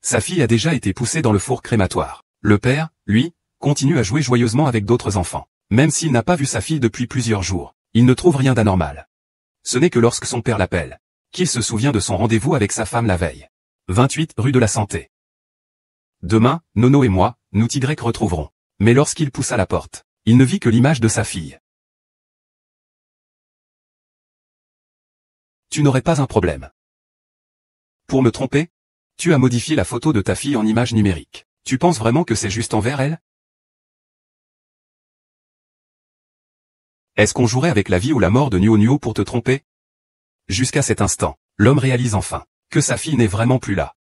Sa fille a déjà été poussée dans le four crématoire. Le père, lui, continue à jouer joyeusement avec d'autres enfants. Même s'il n'a pas vu sa fille depuis plusieurs jours, il ne trouve rien d'anormal. Ce n'est que lorsque son père l'appelle, qu'il se souvient de son rendez-vous avec sa femme la veille. 28 rue de la Santé. Demain, Nono et moi, nous Y retrouverons. Mais lorsqu'il poussa la porte, il ne vit que l'image de sa fille. Tu n'aurais pas un problème. Pour me tromper? Tu as modifié la photo de ta fille en image numérique. Tu penses vraiment que c'est juste envers elle? Est-ce qu'on jouerait avec la vie ou la mort de Nuo pour te tromper? Jusqu'à cet instant, l'homme réalise enfin que sa fille n'est vraiment plus là.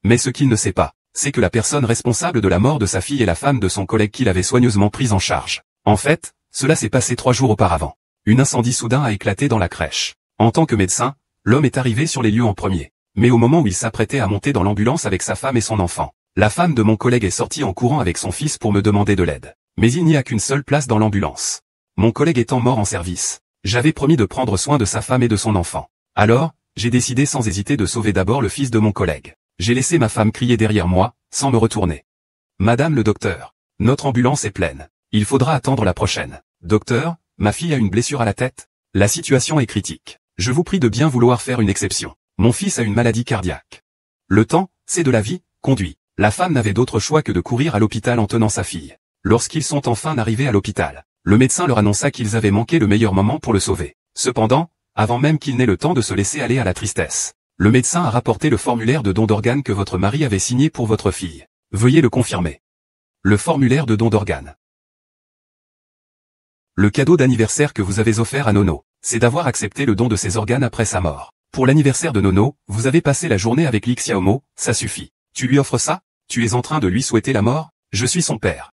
Mais ce qu'il ne sait pas, c'est que la personne responsable de la mort de sa fille est la femme de son collègue qu'il avait soigneusement prise en charge. En fait, cela s'est passé 3 jours auparavant. Un incendie soudain a éclaté dans la crèche. En tant que médecin, l'homme est arrivé sur les lieux en premier. Mais au moment où il s'apprêtait à monter dans l'ambulance avec sa femme et son enfant, la femme de mon collègue est sortie en courant avec son fils pour me demander de l'aide. Mais il n'y a qu'une seule place dans l'ambulance. Mon collègue étant mort en service, j'avais promis de prendre soin de sa femme et de son enfant. Alors, j'ai décidé sans hésiter de sauver d'abord le fils de mon collègue. J'ai laissé ma femme crier derrière moi, sans me retourner. Madame le docteur, notre ambulance est pleine. Il faudra attendre la prochaine. Docteur, ma fille a une blessure à la tête. La situation est critique. Je vous prie de bien vouloir faire une exception. Mon fils a une maladie cardiaque. Le temps, c'est de la vie, conduit. La femme n'avait d'autre choix que de courir à l'hôpital en tenant sa fille. Lorsqu'ils sont enfin arrivés à l'hôpital, le médecin leur annonça qu'ils avaient manqué le meilleur moment pour le sauver. Cependant, avant même qu'il n'ait le temps de se laisser aller à la tristesse, le médecin a rapporté le formulaire de don d'organes que votre mari avait signé pour votre fille. Veuillez le confirmer. Le formulaire de don d'organes. Le cadeau d'anniversaire que vous avez offert à Nono, c'est d'avoir accepté le don de ses organes après sa mort. Pour l'anniversaire de Nono, vous avez passé la journée avec Li Xiaomo, ça suffit. Tu lui offres ça? Tu es en train de lui souhaiter la mort? Je suis son père.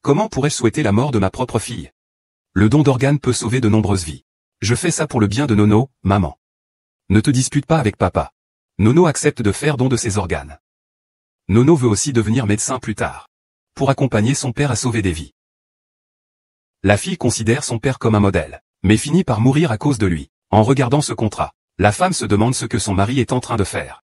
Comment pourrais-je souhaiter la mort de ma propre fille? Le don d'organes peut sauver de nombreuses vies. Je fais ça pour le bien de Nono, maman. Ne te dispute pas avec papa. Nono accepte de faire don de ses organes. Nono veut aussi devenir médecin plus tard. Pour accompagner son père à sauver des vies. La fille considère son père comme un modèle, mais finit par mourir à cause de lui. En regardant ce contrat, la femme se demande ce que son mari est en train de faire.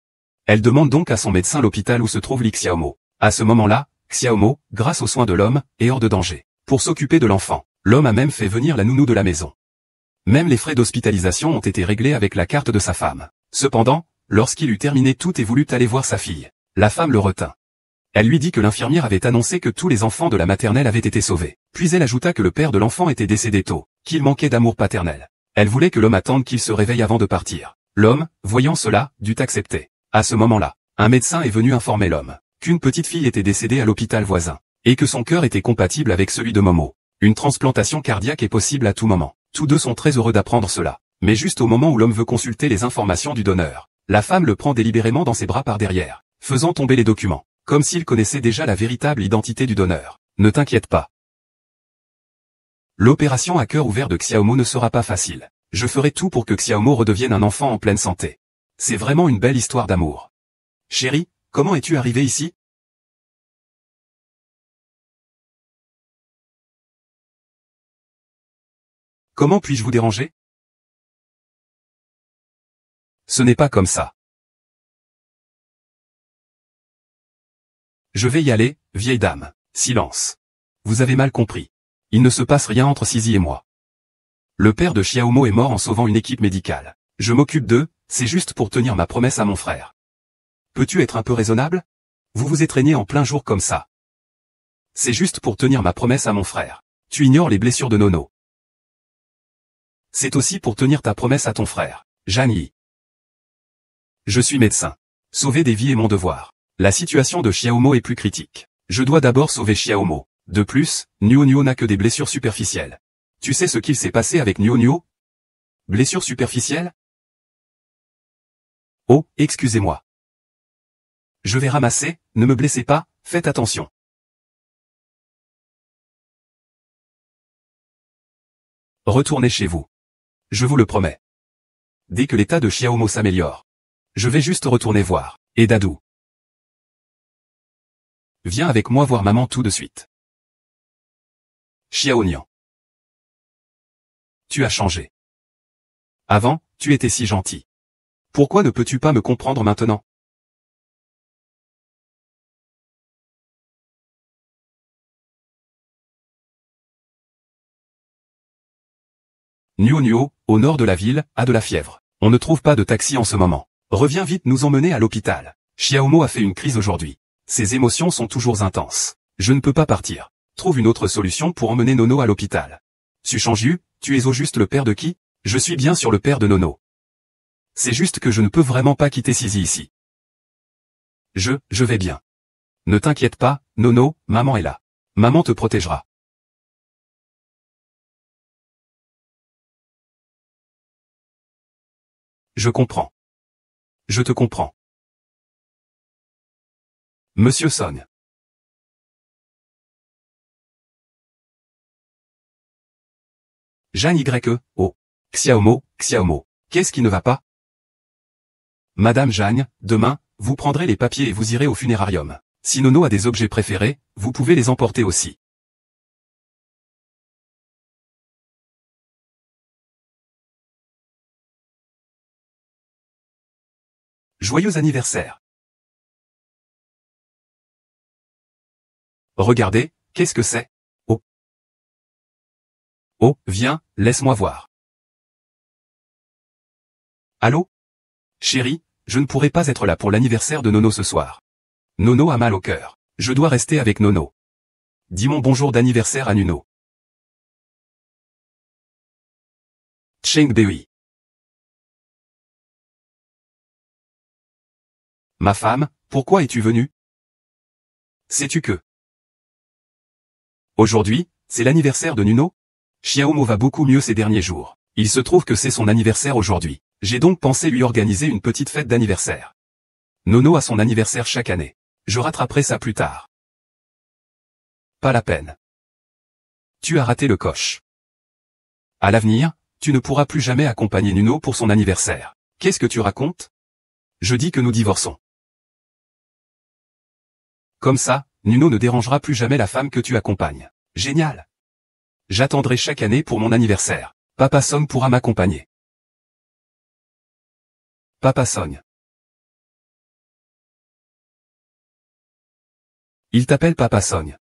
Elle demande donc à son médecin l'hôpital où se trouve Li Xiaomo. À ce moment-là, Xiaomo, grâce aux soins de l'homme, est hors de danger. Pour s'occuper de l'enfant, l'homme a même fait venir la nounou de la maison. Même les frais d'hospitalisation ont été réglés avec la carte de sa femme. Cependant, lorsqu'il eut terminé tout et voulut aller voir sa fille, la femme le retint. Elle lui dit que l'infirmière avait annoncé que tous les enfants de la maternelle avaient été sauvés. Puis elle ajouta que le père de l'enfant était décédé tôt, qu'il manquait d'amour paternel. Elle voulait que l'homme attende qu'il se réveille avant de partir. L'homme, voyant cela, dut accepter. À ce moment-là, un médecin est venu informer l'homme qu'une petite fille était décédée à l'hôpital voisin, et que son cœur était compatible avec celui de Momo. Une transplantation cardiaque est possible à tout moment. Tous deux sont très heureux d'apprendre cela. Mais juste au moment où l'homme veut consulter les informations du donneur, la femme le prend délibérément dans ses bras par derrière, faisant tomber les documents, comme s'il connaissait déjà la véritable identité du donneur. Ne t'inquiète pas. L'opération à cœur ouvert de Xiaomo ne sera pas facile. Je ferai tout pour que Xiaomo redevienne un enfant en pleine santé. C'est vraiment une belle histoire d'amour. Chérie, comment es-tu arrivée ici? Comment puis-je vous déranger? Ce n'est pas comme ça. Je vais y aller, vieille dame. Silence. Vous avez mal compris. Il ne se passe rien entre Sisi et moi. Le père de Xiaomo est mort en sauvant une équipe médicale. Je m'occupe d'eux, c'est juste pour tenir ma promesse à mon frère. Peux-tu être un peu raisonnable? Vous vous étreignez en plein jour comme ça. C'est juste pour tenir ma promesse à mon frère. Tu ignores les blessures de Nono. C'est aussi pour tenir ta promesse à ton frère, Zhang Yi. Je suis médecin. Sauver des vies est mon devoir. La situation de Xiaomo est plus critique. Je dois d'abord sauver Xiaomo. De plus, Nuo n'a que des blessures superficielles. Tu sais ce qu'il s'est passé avec Nuo? Blessure superficielle? Oh, excusez-moi. Je vais ramasser, ne me blessez pas, faites attention. Retournez chez vous. Je vous le promets. Dès que l'état de Xiaomo s'améliore, je vais juste retourner voir, et Dadou. Viens avec moi voir maman tout de suite. Xiaonian. Tu as changé. Avant, tu étais si gentil. Pourquoi ne peux-tu pas me comprendre maintenant? Nuo Nuo, au nord de la ville, a de la fièvre. On ne trouve pas de taxi en ce moment. Reviens vite nous emmener à l'hôpital. Xiaomo a fait une crise aujourd'hui. Ses émotions sont toujours intenses. Je ne peux pas partir. Trouve une autre solution pour emmener Nono à l'hôpital. Su Shangyu, tu es au juste le père de qui? Je suis bien sûr le père de Nono. C'est juste que je ne peux vraiment pas quitter Sisi ici. Je vais bien. Ne t'inquiète pas, Nono, maman est là. Maman te protégera. Je comprends. Je te comprends. Monsieur Song. Jeanne Y.E. Oh. Xiaomo, qu'est-ce qui ne va pas? Madame Jeanne, demain, vous prendrez les papiers et vous irez au funérarium. Si Nono a des objets préférés, vous pouvez les emporter aussi. Joyeux anniversaire. Regardez, qu'est-ce que c'est? Oh. Oh, viens, laisse-moi voir. Allô? Chérie, je ne pourrai pas être là pour l'anniversaire de Nono ce soir. Nono a mal au cœur. Je dois rester avec Nono. Dis mon bonjour d'anniversaire à Nuno. Cheng Bei. Ma femme, pourquoi es-tu venue? Sais-tu que aujourd'hui, c'est l'anniversaire de Nuno? Xiaomo va beaucoup mieux ces derniers jours. Il se trouve que c'est son anniversaire aujourd'hui. J'ai donc pensé lui organiser une petite fête d'anniversaire. Nono a son anniversaire chaque année. Je rattraperai ça plus tard. Pas la peine. Tu as raté le coche. À l'avenir, tu ne pourras plus jamais accompagner Nuno pour son anniversaire. Qu'est-ce que tu racontes? Je dis que nous divorçons. Comme ça, Nuno ne dérangera plus jamais la femme que tu accompagnes. Génial. J'attendrai chaque année pour mon anniversaire. Papa Song pourra m'accompagner. Papa Song. Il t'appelle Papa Song.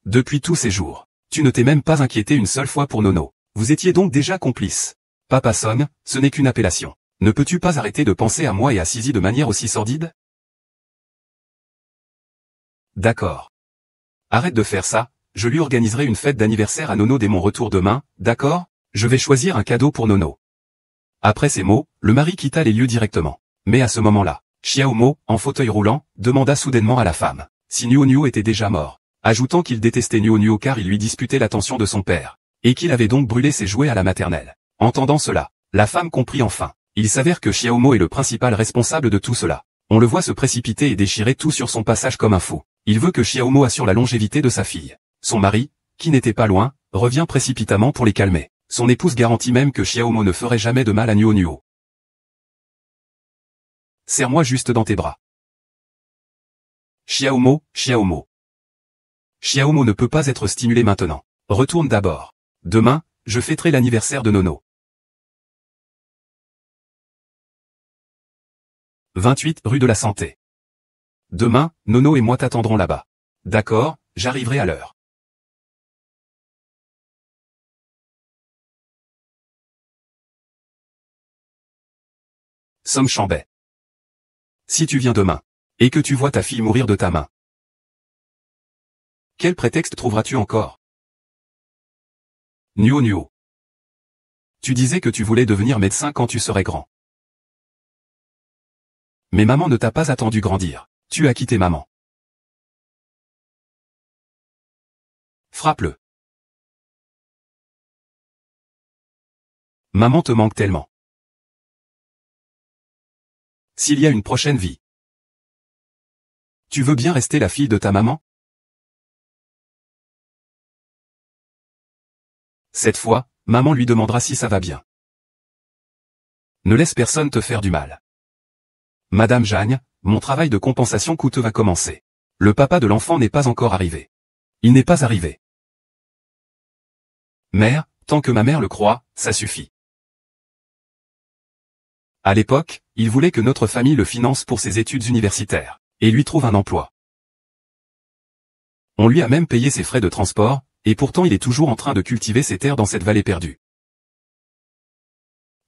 Depuis tous ces jours, tu ne t'es même pas inquiété une seule fois pour Nono. Vous étiez donc déjà complices. Papa Song, ce n'est qu'une appellation. Ne peux-tu pas arrêter de penser à moi et à Sisi de manière aussi sordide? D'accord. Arrête de faire ça, je lui organiserai une fête d'anniversaire à Nono dès mon retour demain, d'accord? Je vais choisir un cadeau pour Nono. Après ces mots, le mari quitta les lieux directement. Mais à ce moment-là, Xiaomo, en fauteuil roulant, demanda soudainement à la femme si Nuo Nuo était déjà mort, ajoutant qu'il détestait Nuo Nuo car il lui disputait l'attention de son père, et qu'il avait donc brûlé ses jouets à la maternelle. Entendant cela, la femme comprit enfin. Il s'avère que Xiaomo est le principal responsable de tout cela. On le voit se précipiter et déchirer tout sur son passage comme un fou. Il veut que Xiaomo assure la longévité de sa fille. Son mari, qui n'était pas loin, revient précipitamment pour les calmer. Son épouse garantit même que Xiaomo ne ferait jamais de mal à Nuo Nuo. Serre-moi juste dans tes bras. Xiaomo ne peut pas être stimulé maintenant. Retourne d'abord. Demain, je fêterai l'anniversaire de Nono. 28 rue de la Santé. Demain, Nono et moi t'attendrons là-bas. D'accord, j'arriverai à l'heure. Song Chambet. Si tu viens demain, et que tu vois ta fille mourir de ta main, quel prétexte trouveras-tu encore? Nuo Nuo. Tu disais que tu voulais devenir médecin quand tu serais grand. Mais maman ne t'a pas attendu grandir. Tu as quitté maman. Frappe-le. Maman te manque tellement. S'il y a une prochaine vie, tu veux bien rester la fille de ta maman? Cette fois, maman lui demandera si ça va bien. Ne laisse personne te faire du mal. Madame Jeanne, mon travail de compensation coûteux va commencer. Le papa de l'enfant n'est pas encore arrivé. Il n'est pas arrivé. Mère, tant que ma mère le croit, ça suffit. À l'époque, il voulait que notre famille le finance pour ses études universitaires, et lui trouve un emploi. On lui a même payé ses frais de transport, et pourtant il est toujours en train de cultiver ses terres dans cette vallée perdue.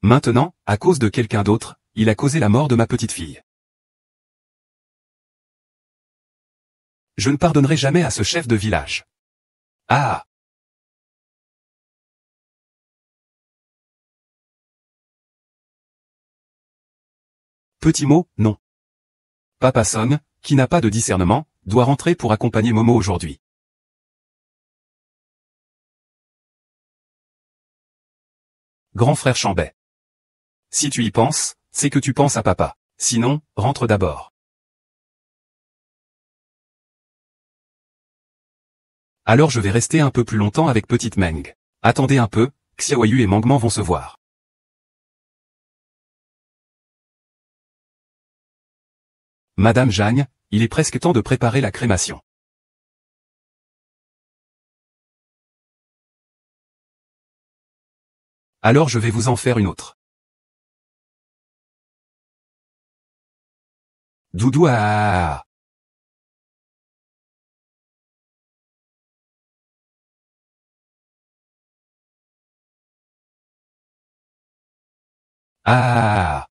Maintenant, à cause de quelqu'un d'autre, il a causé la mort de ma petite fille. Je ne pardonnerai jamais à ce chef de village. Ah! Petit mot, non. Papa Song, qui n'a pas de discernement, doit rentrer pour accompagner Momo aujourd'hui. Grand frère Chambet. Si tu y penses, c'est que tu penses à papa. Sinon, rentre d'abord. Alors je vais rester un peu plus longtemps avec petite Meng. Attendez un peu, Xiaoyu et Mangman vont se voir. Madame Jeanne, il est presque temps de préparer la crémation. Alors je vais vous en faire une autre. Doudou ah. Ah.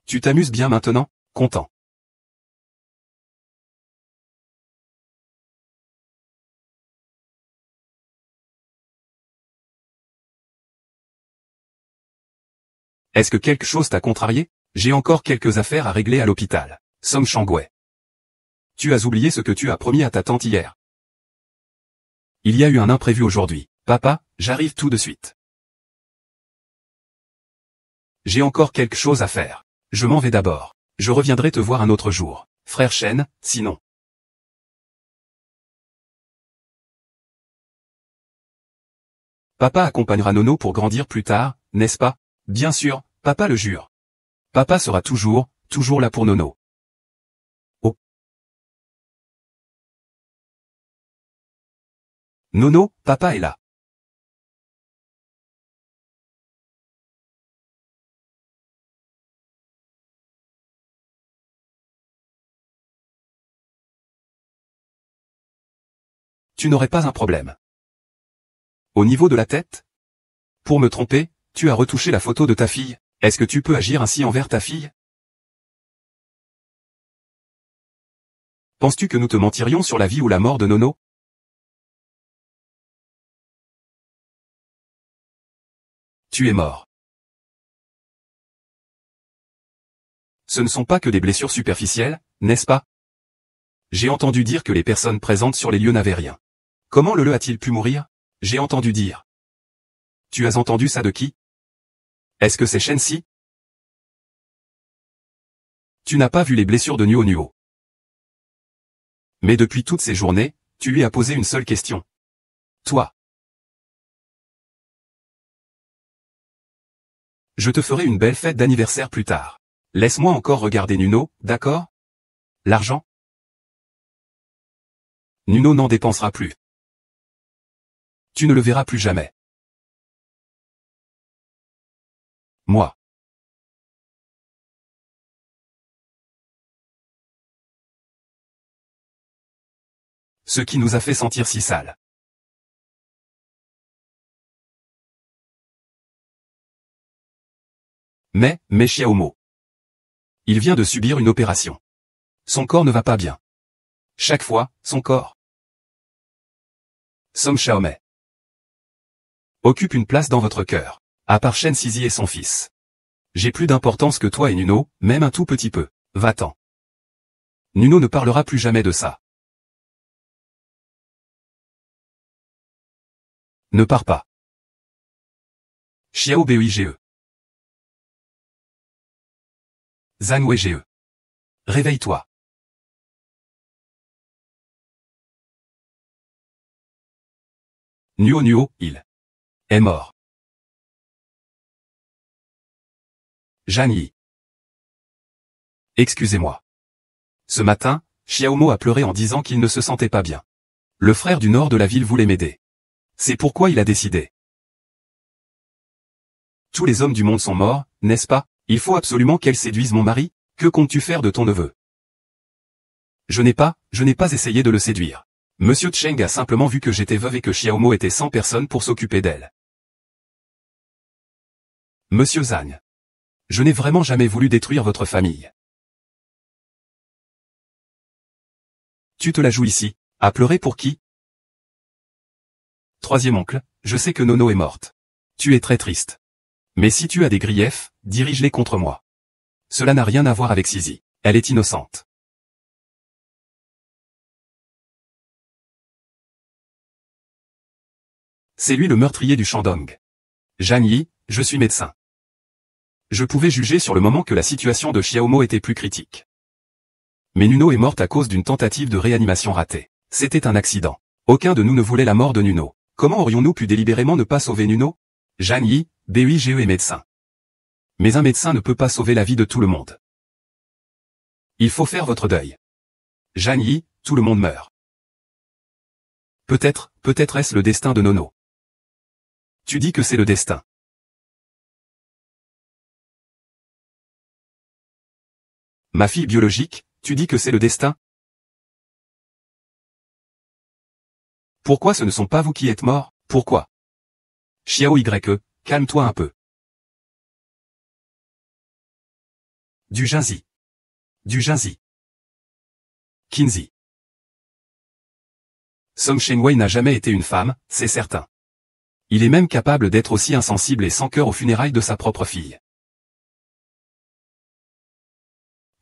Tu t'amuses bien maintenant, content. Est-ce que quelque chose t'a contrarié? J'ai encore quelques affaires à régler à l'hôpital. Song Shangwei. Tu as oublié ce que tu as promis à ta tante hier. Il y a eu un imprévu aujourd'hui. Papa, j'arrive tout de suite. J'ai encore quelque chose à faire. Je m'en vais d'abord. Je reviendrai te voir un autre jour. Frère Shen, sinon. Papa accompagnera Nono pour grandir plus tard, n'est-ce pas? Bien sûr, papa le jure. Papa sera toujours là pour Nono. Oh. Nono, papa est là. Tu n'aurais pas un problème. Au niveau de la tête? Pour me tromper, tu as retouché la photo de ta fille. Est-ce que tu peux agir ainsi envers ta fille? Penses-tu que nous te mentirions sur la vie ou la mort de Nono? Tu es mort. Ce ne sont pas que des blessures superficielles, n'est-ce pas? J'ai entendu dire que les personnes présentes sur les lieux n'avaient rien. Comment le a-t-il pu mourir? J'ai entendu dire. Tu as entendu ça de qui? Est-ce que c'est Shensi? Tu n'as pas vu les blessures de Nuo Nuo. Mais depuis toutes ces journées, tu lui as posé une seule question. Toi. Je te ferai une belle fête d'anniversaire plus tard. Laisse-moi encore regarder Nuno, d'accord? L'argent? Nuno n'en dépensera plus. Tu ne le verras plus jamais. Moi. Ce qui nous a fait sentir si sales. Mais Xiaomo. Il vient de subir une opération. Son corps ne va pas bien. Chaque fois, son corps. Song Xiaomei. Occupe une place dans votre cœur. À part Shen Sizi et son fils. J'ai plus d'importance que toi et Nuno, même un tout petit peu. Va-t'en. Nuno ne parlera plus jamais de ça. Ne pars pas. Xiao Beige. Zhang Weige. Réveille-toi. Nuo Nuo, il est mort. Zhang Yi. Excusez-moi. Ce matin, Xiaomo a pleuré en disant qu'il ne se sentait pas bien. Le frère du nord de la ville voulait m'aider. C'est pourquoi il a décidé. Tous les hommes du monde sont morts, n'est-ce pas? Il faut absolument qu'elle séduise mon mari. Que comptes-tu faire de ton neveu? Je n'ai pas essayé de le séduire. Monsieur Cheng a simplement vu que j'étais veuve et que Xiaomo était sans personne pour s'occuper d'elle. Monsieur Zhang. Je n'ai vraiment jamais voulu détruire votre famille. Tu te la joues ici, à pleurer pour qui? Troisième oncle, je sais que Nono est morte. Tu es très triste. Mais si tu as des griefs, dirige-les contre moi. Cela n'a rien à voir avec Sisi. Elle est innocente. C'est lui le meurtrier du Shandong. Zhang Yi, je suis médecin. Je pouvais juger sur le moment que la situation de Xiaomo était plus critique. Mais Nuno est morte à cause d'une tentative de réanimation ratée. C'était un accident. Aucun de nous ne voulait la mort de Nuno. Comment aurions-nous pu délibérément ne pas sauver Nuno? Zhang Yi, BUIGE est médecin. Mais un médecin ne peut pas sauver la vie de tout le monde. Il faut faire votre deuil. Zhang Yi, tout le monde meurt. Peut-être est-ce le destin de Nono. Tu dis que c'est le destin. Ma fille biologique, tu dis que c'est le destin? Pourquoi ce ne sont pas vous qui êtes morts? Pourquoi? Xiao YE, calme-toi un peu. Du Jinzi. Du Jinzi. Qinzi. Song Shengwei n'a jamais été une femme, c'est certain. Il est même capable d'être aussi insensible et sans cœur aux funérailles de sa propre fille.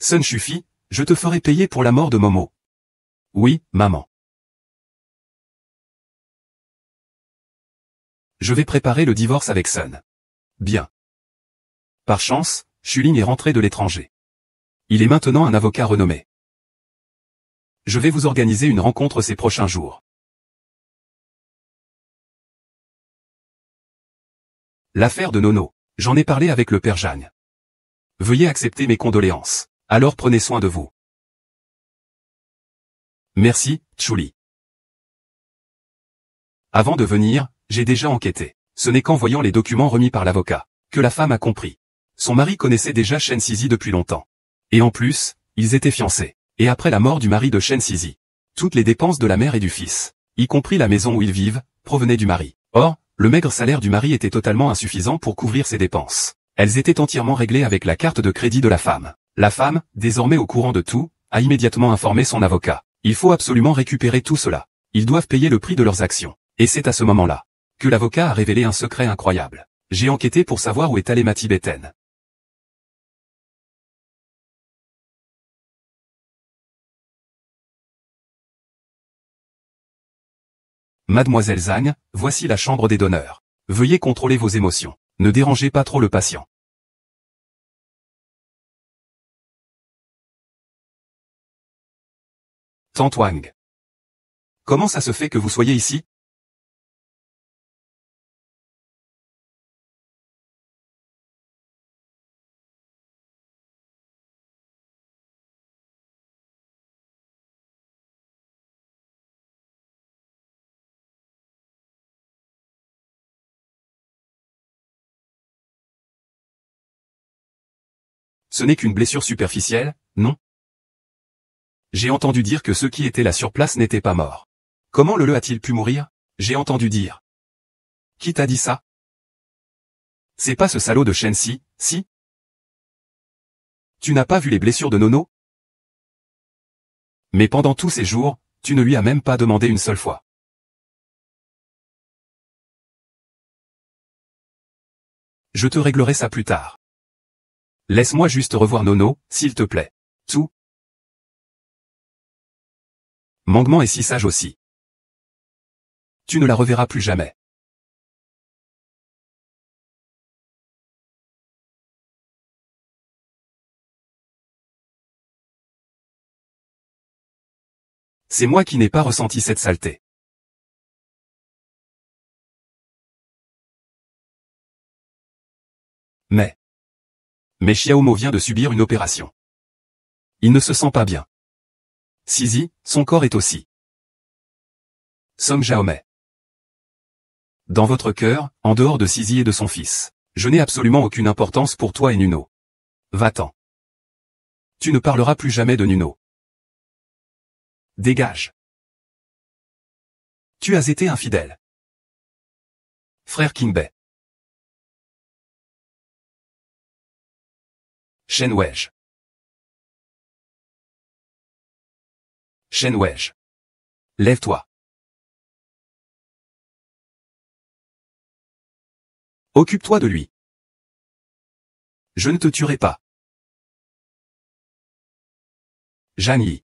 Sun Shufi, je te ferai payer pour la mort de Momo. Oui, maman. Je vais préparer le divorce avec Sun. Bien. Par chance, Shulin est rentré de l'étranger. Il est maintenant un avocat renommé. Je vais vous organiser une rencontre ces prochains jours. L'affaire de Nono. J'en ai parlé avec le père Zhang. Veuillez accepter mes condoléances. Alors prenez soin de vous. Merci, Chuli. Avant de venir, j'ai déjà enquêté. Ce n'est qu'en voyant les documents remis par l'avocat que la femme a compris. Son mari connaissait déjà Shen Sisi depuis longtemps. Et en plus, ils étaient fiancés. Et après la mort du mari de Shen Sisi, toutes les dépenses de la mère et du fils, y compris la maison où ils vivent, provenaient du mari. Or, le maigre salaire du mari était totalement insuffisant pour couvrir ses dépenses. Elles étaient entièrement réglées avec la carte de crédit de la femme. La femme, désormais au courant de tout, a immédiatement informé son avocat. Il faut absolument récupérer tout cela. Ils doivent payer le prix de leurs actions. Et c'est à ce moment-là que l'avocat a révélé un secret incroyable. J'ai enquêté pour savoir où est allé Mati Beten. Mademoiselle Zhang, voici la chambre des donneurs. Veuillez contrôler vos émotions. Ne dérangez pas trop le patient. Tante Wang. Comment ça se fait que vous soyez ici? Ce n'est qu'une blessure superficielle, non? J'ai entendu dire que ceux qui étaient là sur place n'étaient pas morts. Comment le a-t-il pu mourir? J'ai entendu dire. Qui t'a dit ça? C'est pas ce salaud de Shensi, si? Tu n'as pas vu les blessures de Nono? Mais pendant tous ces jours, tu ne lui as même pas demandé une seule fois. Je te réglerai ça plus tard. Laisse-moi juste revoir Nono, s'il te plaît. Tout. Mangement est si sage aussi. Tu ne la reverras plus jamais. C'est moi qui n'ai pas ressenti cette saleté. Mais Xiaomo vient de subir une opération. Il ne se sent pas bien. Sisi, son corps est aussi. Song Xiaomei. Dans votre cœur, en dehors de Sisi et de son fils, je n'ai absolument aucune importance pour toi et Nuno. Va-t'en. Tu ne parleras plus jamais de Nuno. Dégage. Tu as été infidèle. Frère Qingbei. Shen Weizhe. Shen Weizhe. Lève-toi. Occupe-toi de lui. Je ne te tuerai pas. Zhang Yi.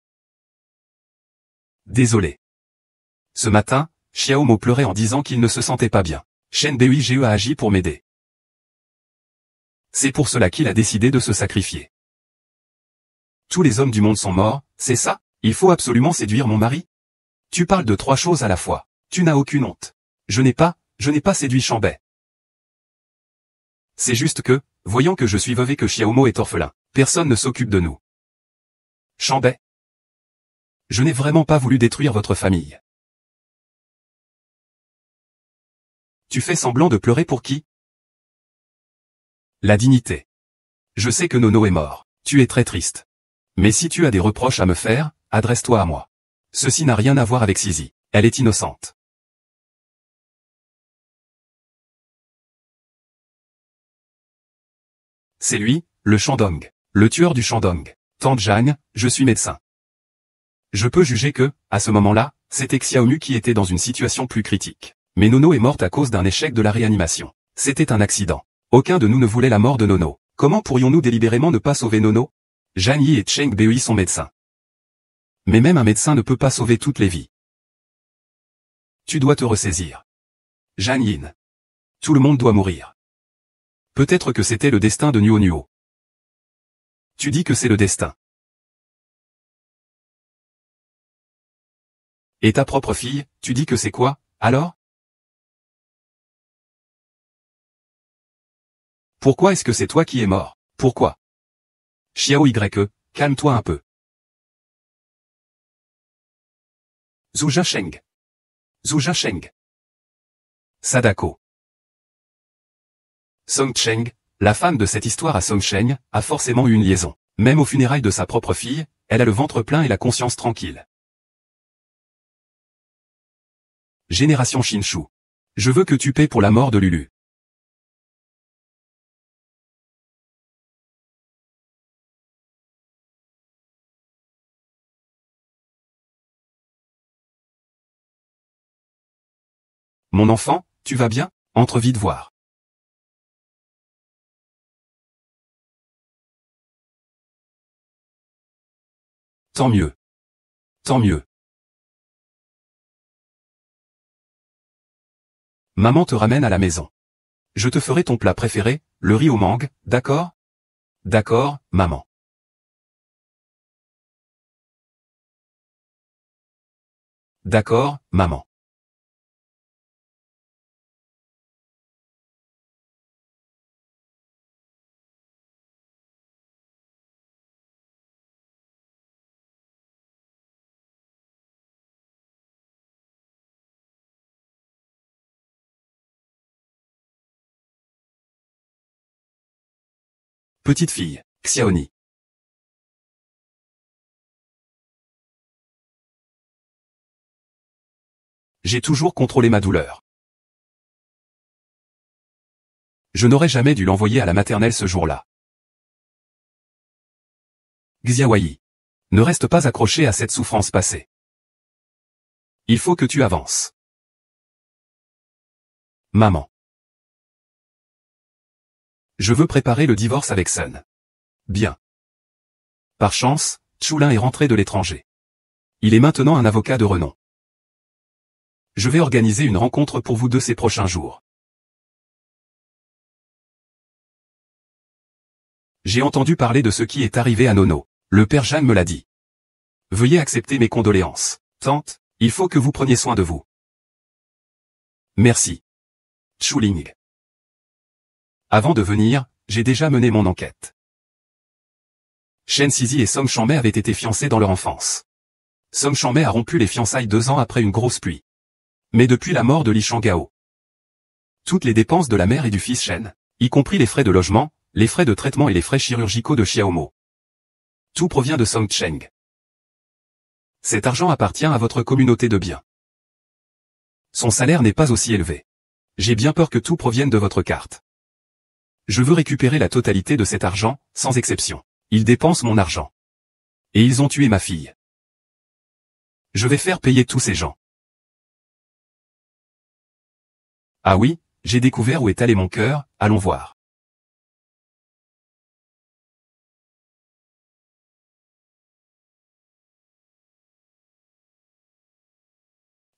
Désolé. Ce matin, Xiao Mo pleurait en disant qu'il ne se sentait pas bien. Shen Beige a agi pour m'aider. C'est pour cela qu'il a décidé de se sacrifier. Tous les hommes du monde sont morts, c'est ça? Il faut absolument séduire mon mari? Tu parles de 3 choses à la fois. Tu n'as aucune honte. Je n'ai pas séduit Xiaobei. C'est juste que, voyant que je suis veuve et que Xiao Mo est orphelin, personne ne s'occupe de nous. Xiaobei. Je n'ai vraiment pas voulu détruire votre famille. Tu fais semblant de pleurer pour qui? La dignité. Je sais que Nono est mort. Tu es très triste. Mais si tu as des reproches à me faire, adresse-toi à moi. Ceci n'a rien à voir avec Sisi. Elle est innocente. C'est lui, le Shandong. Le tueur du Shandong. Tante Zhang, je suis médecin. Je peux juger que, à ce moment-là, c'était Xiaomu qui était dans une situation plus critique. Mais Nono est morte à cause d'un échec de la réanimation. C'était un accident. Aucun de nous ne voulait la mort de Nono. Comment pourrions-nous délibérément ne pas sauver Nono? Zhang Yi et Cheng Bei sont médecins. Mais même un médecin ne peut pas sauver toutes les vies. Tu dois te ressaisir. Zhang Yin. Tout le monde doit mourir. Peut-être que c'était le destin de Nuo Nuo. Tu dis que c'est le destin. Et ta propre fille, tu dis que c'est quoi, alors? Pourquoi est-ce que c'est toi qui es mort? Pourquoi? Xiao YE, calme-toi un peu. Zhu Zhasheng. Zhu Zhasheng. Sadako. Song Cheng, la femme de cette histoire à Song Cheng, a forcément eu une liaison. Même aux funérailles de sa propre fille, elle a le ventre plein et la conscience tranquille. Génération Shinshu. Je veux que tu paies pour la mort de Lulu. Mon enfant, tu vas bien? Entre vite voir. Tant mieux. Tant mieux. Maman te ramène à la maison. Je te ferai ton plat préféré, le riz au mangue, d'accord? D'accord, maman. D'accord, maman. Petite fille, Xiaoni. J'ai toujours contrôlé ma douleur. Je n'aurais jamais dû l'envoyer à la maternelle ce jour-là. Xiaoyi. Ne reste pas accroché à cette souffrance passée. Il faut que tu avances. Maman. Je veux préparer le divorce avec Sun. Bien. Par chance, Chulin est rentré de l'étranger. Il est maintenant un avocat de renom. Je vais organiser une rencontre pour vous deux ces prochains jours. J'ai entendu parler de ce qui est arrivé à Nono. Le père Jeanne me l'a dit. Veuillez accepter mes condoléances. Tante, il faut que vous preniez soin de vous. Merci. Chuling. Avant de venir, j'ai déjà mené mon enquête. Shen Sisi et Song Xiaomei avaient été fiancés dans leur enfance. Song Xiaomei a rompu les fiançailles 2 ans après une grosse pluie. Mais depuis la mort de Li Shangao, toutes les dépenses de la mère et du fils Shen, y compris les frais de logement, les frais de traitement et les frais chirurgicaux de Xiaomo, tout provient de Song Cheng. Cet argent appartient à votre communauté de biens. Son salaire n'est pas aussi élevé. J'ai bien peur que tout provienne de votre carte. Je veux récupérer la totalité de cet argent, sans exception. Ils dépensent mon argent. Et ils ont tué ma fille. Je vais faire payer tous ces gens. Ah oui, j'ai découvert où est allé mon cœur, allons voir.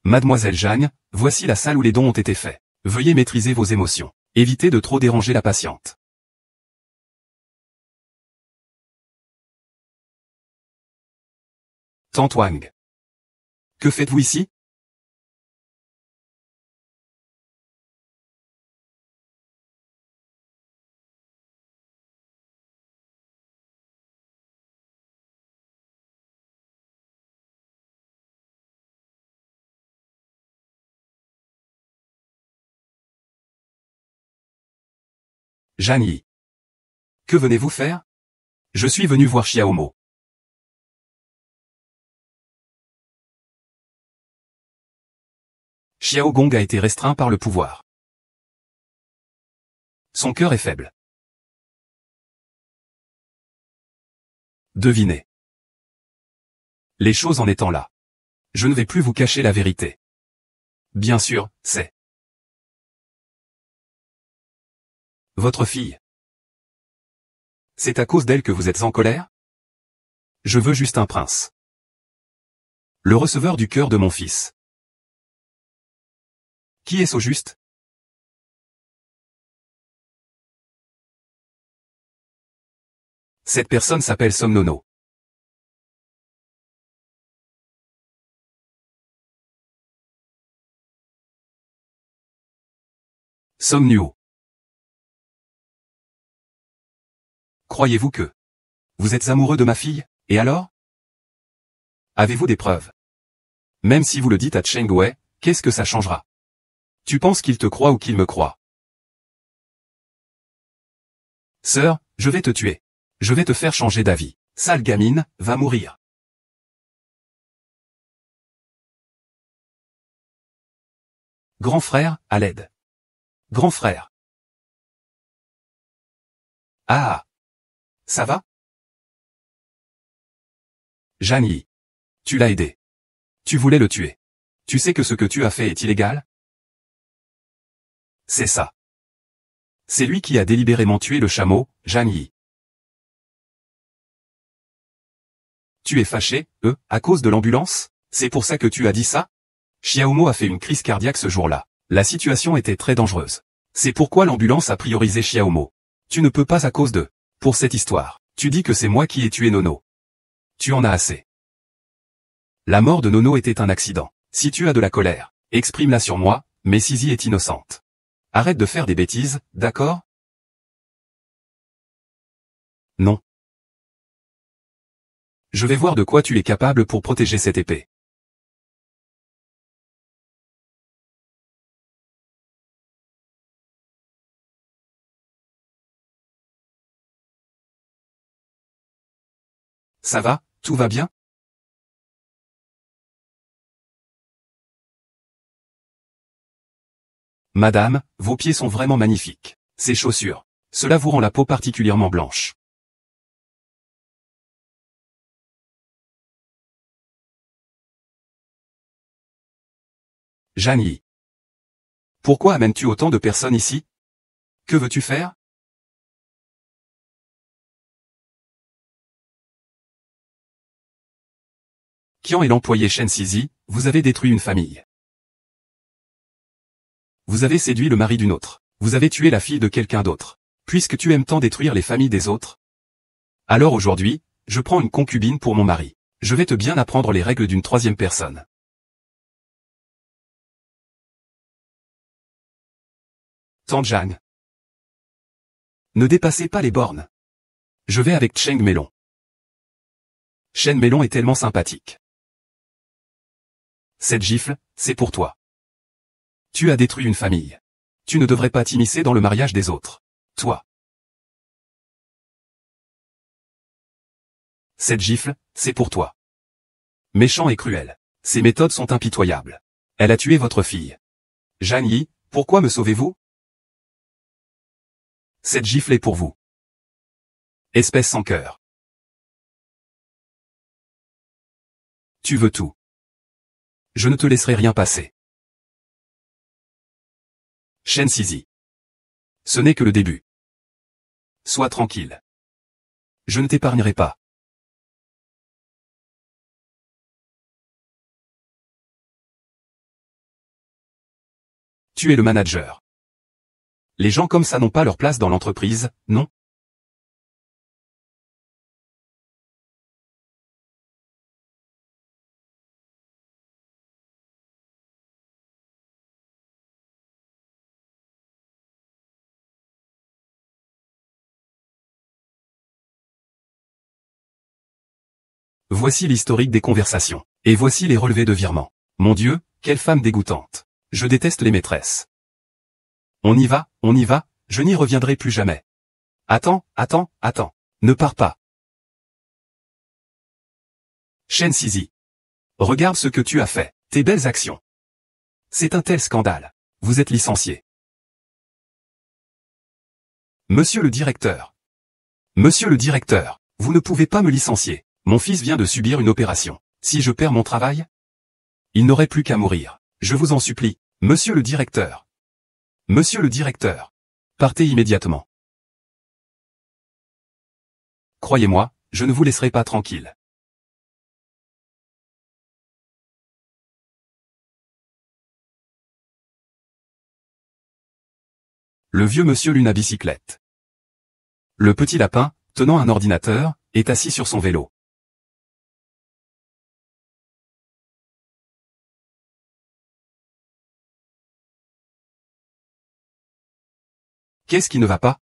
Mademoiselle Jeanne, voici la salle où les dons ont été faits. Veuillez maîtriser vos émotions. Évitez de trop déranger la patiente. Tante Wang. Que faites-vous ici? Jeanne Yi. Que venez-vous faire? Je suis venu voir Xiaomo. Xiao Gong a été restreint par le pouvoir. Son cœur est faible. Devinez. Les choses en étant là. Je ne vais plus vous cacher la vérité. Bien sûr, c'est votre fille. C'est à cause d'elle que vous êtes en colère? Je veux juste un prince. Le receveur du cœur de mon fils. Qui est-ce au juste? Cette personne s'appelle Somnono. Somnuo. Croyez-vous que vous êtes amoureux de ma fille, et alors? Avez-vous des preuves? Même si vous le dites à Cheng Wei, qu'est-ce que ça changera? Tu penses qu'il te croit ou qu'il me croit? Sœur, je vais te tuer. Je vais te faire changer d'avis. Sale gamine, va mourir. Grand frère, à l'aide. Grand frère. Ah. Ça va? Jeanne Yi. Tu l'as aidé. Tu voulais le tuer. Tu sais que ce que tu as fait est illégal? C'est ça. C'est lui qui a délibérément tué le chameau, Jeanne Yi. Tu es fâché, à cause de l'ambulance? C'est pour ça que tu as dit ça? Xiaomo a fait une crise cardiaque ce jour-là. La situation était très dangereuse. C'est pourquoi l'ambulance a priorisé Xiaomo. Tu ne peux pas à cause de... Pour cette histoire, tu dis que c'est moi qui ai tué Nono. Tu en as assez. La mort de Nono était un accident. Si tu as de la colère, exprime-la sur moi, mais Sisi est innocente. Arrête de faire des bêtises, d'accord? Non. Je vais voir de quoi tu es capable pour protéger cette épée. Ça va, tout va bien? Madame, vos pieds sont vraiment magnifiques. Ces chaussures. Cela vous rend la peau particulièrement blanche. Jeanne Yi. Pourquoi amènes-tu autant de personnes ici? Que veux-tu faire? Qian est l'employé Shen Sisi, vous avez détruit une famille. Vous avez séduit le mari d'une autre. Vous avez tué la fille de quelqu'un d'autre. Puisque tu aimes tant détruire les familles des autres. Alors aujourd'hui, je prends une concubine pour mon mari. Je vais te bien apprendre les règles d'une troisième personne. Tante Jeanne. Ne dépassez pas les bornes. Je vais avec Cheng Melon. Shen Melon est tellement sympathique. Cette gifle, c'est pour toi. Tu as détruit une famille. Tu ne devrais pas t'immiscer dans le mariage des autres. Toi. Cette gifle, c'est pour toi. Méchant et cruel. Ses méthodes sont impitoyables. Elle a tué votre fille. Jeanne Yi, pourquoi me sauvez-vous? Cette gifle est pour vous. Espèce sans cœur. Tu veux tout. Je ne te laisserai rien passer. Shen Sizi. Ce n'est que le début. Sois tranquille. Je ne t'épargnerai pas. Tu es le manager. Les gens comme ça n'ont pas leur place dans l'entreprise, non? Voici l'historique des conversations. Et voici les relevés de virement. Mon Dieu, quelle femme dégoûtante. Je déteste les maîtresses. On y va, je n'y reviendrai plus jamais. Attends. Ne pars pas. Shen Sizi. Regarde ce que tu as fait, tes belles actions. C'est un tel scandale. Vous êtes licencié. Monsieur le directeur. Monsieur le directeur, vous ne pouvez pas me licencier. Mon fils vient de subir une opération. Si je perds mon travail, il n'aurait plus qu'à mourir. Je vous en supplie, monsieur le directeur. Monsieur le directeur. Partez immédiatement. Croyez-moi, je ne vous laisserai pas tranquille. Le vieux monsieur Luna bicyclette. Le petit lapin, tenant un ordinateur, est assis sur son vélo. Qu'est-ce qui ne va pas?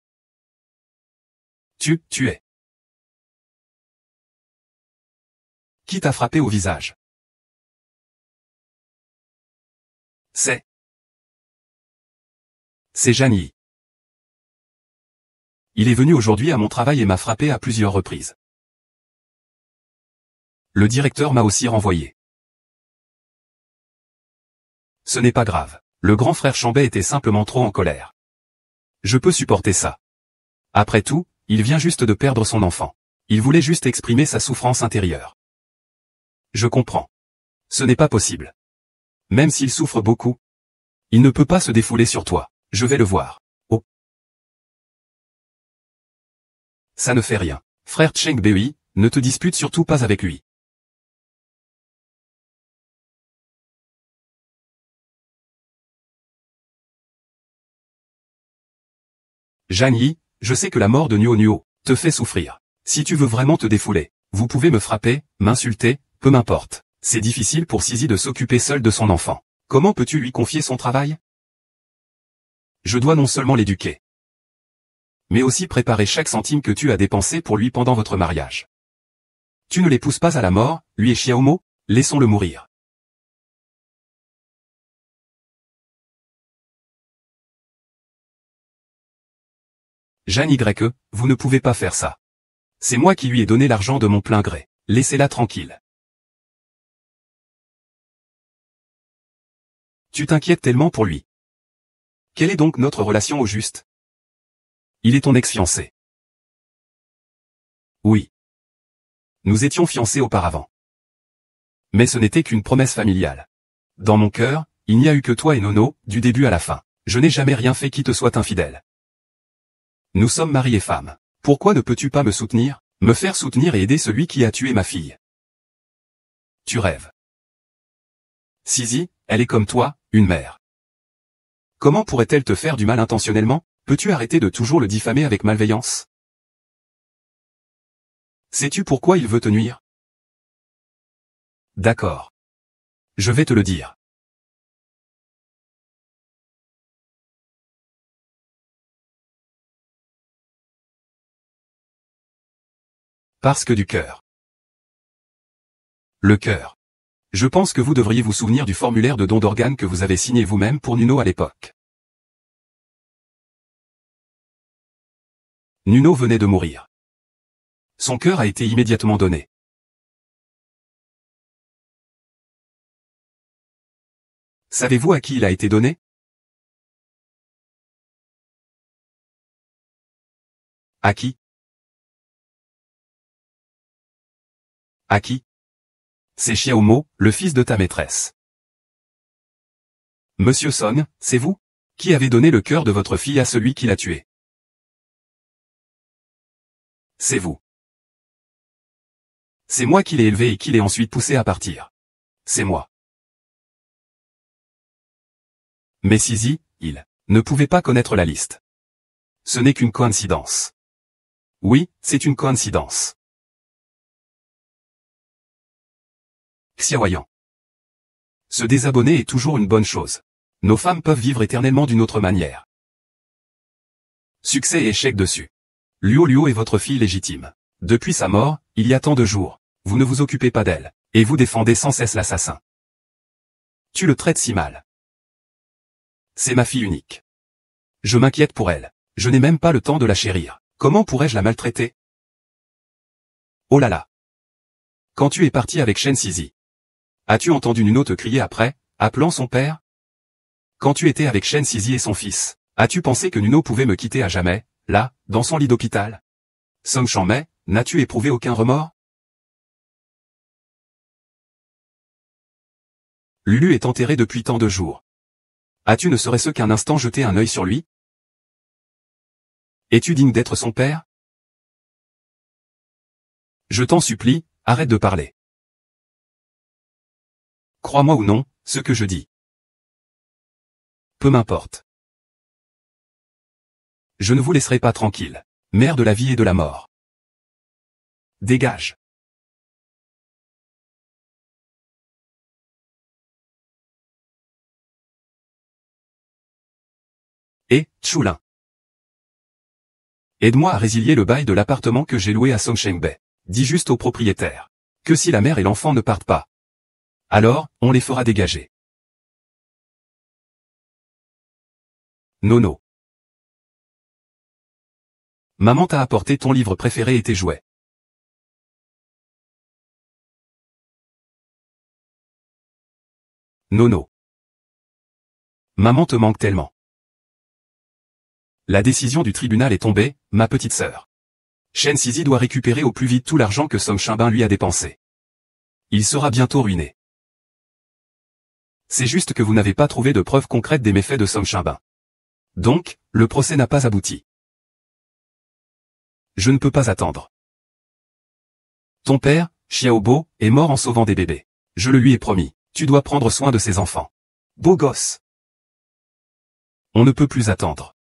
Tu es. Qui t'a frappé au visage? C'est Jeanne Yi. Il est venu aujourd'hui à mon travail et m'a frappé à plusieurs reprises. Le directeur m'a aussi renvoyé. Ce n'est pas grave. Le grand frère Chambet était simplement trop en colère. Je peux supporter ça. Après tout, il vient juste de perdre son enfant. Il voulait juste exprimer sa souffrance intérieure. Je comprends. Ce n'est pas possible. Même s'il souffre beaucoup, il ne peut pas se défouler sur toi. Je vais le voir. Oh. Ça ne fait rien. Frère Cheng Bei, ne te dispute surtout pas avec lui. Jeanne Yi, je sais que la mort de Nuo Nuo te fait souffrir. Si tu veux vraiment te défouler, vous pouvez me frapper, m'insulter, peu m'importe. C'est difficile pour Sizi de s'occuper seul de son enfant. Comment peux-tu lui confier son travail? Je dois non seulement l'éduquer, mais aussi préparer chaque centime que tu as dépensé pour lui pendant votre mariage. Tu ne l'épouses pas à la mort, lui et Xiaomo, laissons-le mourir. Jeanne Y, vous ne pouvez pas faire ça. C'est moi qui lui ai donné l'argent de mon plein gré. Laissez-la tranquille. Tu t'inquiètes tellement pour lui. Quelle est donc notre relation au juste? Il est ton ex-fiancé. Oui. Nous étions fiancés auparavant. Mais ce n'était qu'une promesse familiale. Dans mon cœur, il n'y a eu que toi et Nono, du début à la fin. Je n'ai jamais rien fait qui te soit infidèle. Nous sommes mari et femme. Pourquoi ne peux-tu pas me soutenir, me faire soutenir et aider celui qui a tué ma fille? Tu rêves. Sizi, elle est comme toi, une mère. Comment pourrait-elle te faire du mal intentionnellement? Peux-tu arrêter de toujours le diffamer avec malveillance? Sais-tu pourquoi il veut te nuire? D'accord. Je vais te le dire. Parce que du cœur. Le cœur. Je pense que vous devriez vous souvenir du formulaire de don d'organes que vous avez signé vous-même pour Nuno à l'époque. Nuno venait de mourir. Son cœur a été immédiatement donné. Savez-vous à qui il a été donné? À qui? À qui? C'est Xiaomo, le fils de ta maîtresse. Monsieur Song, c'est vous? Qui avez donné le cœur de votre fille à celui qui l'a tué? C'est vous. C'est moi qui l'ai élevé et qui l'ai ensuite poussé à partir. C'est moi. Mais Sisi, il ne pouvait pas connaître la liste. Ce n'est qu'une coïncidence. Oui, c'est une coïncidence. Xiaoyan. Se désabonner est toujours une bonne chose. Nos femmes peuvent vivre éternellement d'une autre manière. Succès et échec dessus. Luo Luo est votre fille légitime. Depuis sa mort, il y a tant de jours, vous ne vous occupez pas d'elle, et vous défendez sans cesse l'assassin. Tu le traites si mal. C'est ma fille unique. Je m'inquiète pour elle. Je n'ai même pas le temps de la chérir. Comment pourrais-je la maltraiter? Oh là là. Quand tu es parti avec Shen Sisi, as-tu entendu Nuno te crier après, appelant son père? Quand tu étais avec Shen Sisi et son fils, as-tu pensé que Nuno pouvait me quitter à jamais, là, dans son lit d'hôpital? Song Chanmei, n'as-tu éprouvé aucun remords? Lulu est enterré depuis tant de jours. As-tu ne serait-ce qu'un instant jeté un œil sur lui? Es-tu digne d'être son père? Je t'en supplie, arrête de parler. Crois-moi ou non, ce que je dis. Peu m'importe. Je ne vous laisserai pas tranquille. Mère de la vie et de la mort. Dégage. Et, Chulin. Aide-moi à résilier le bail de l'appartement que j'ai loué à Songshengbei. Dis juste au propriétaire que si la mère et l'enfant ne partent pas, alors, on les fera dégager. Nono. Maman t'a apporté ton livre préféré et tes jouets. Nono. Maman te manque tellement. La décision du tribunal est tombée, ma petite sœur. Shen Sisi doit récupérer au plus vite tout l'argent que Song Shenbin lui a dépensé. Il sera bientôt ruiné. C'est juste que vous n'avez pas trouvé de preuves concrètes des méfaits de Song Shenbin. Donc, le procès n'a pas abouti. Je ne peux pas attendre. Ton père, Xiaobo, est mort en sauvant des bébés. Je le lui ai promis. Tu dois prendre soin de ses enfants. Beau gosse. On ne peut plus attendre.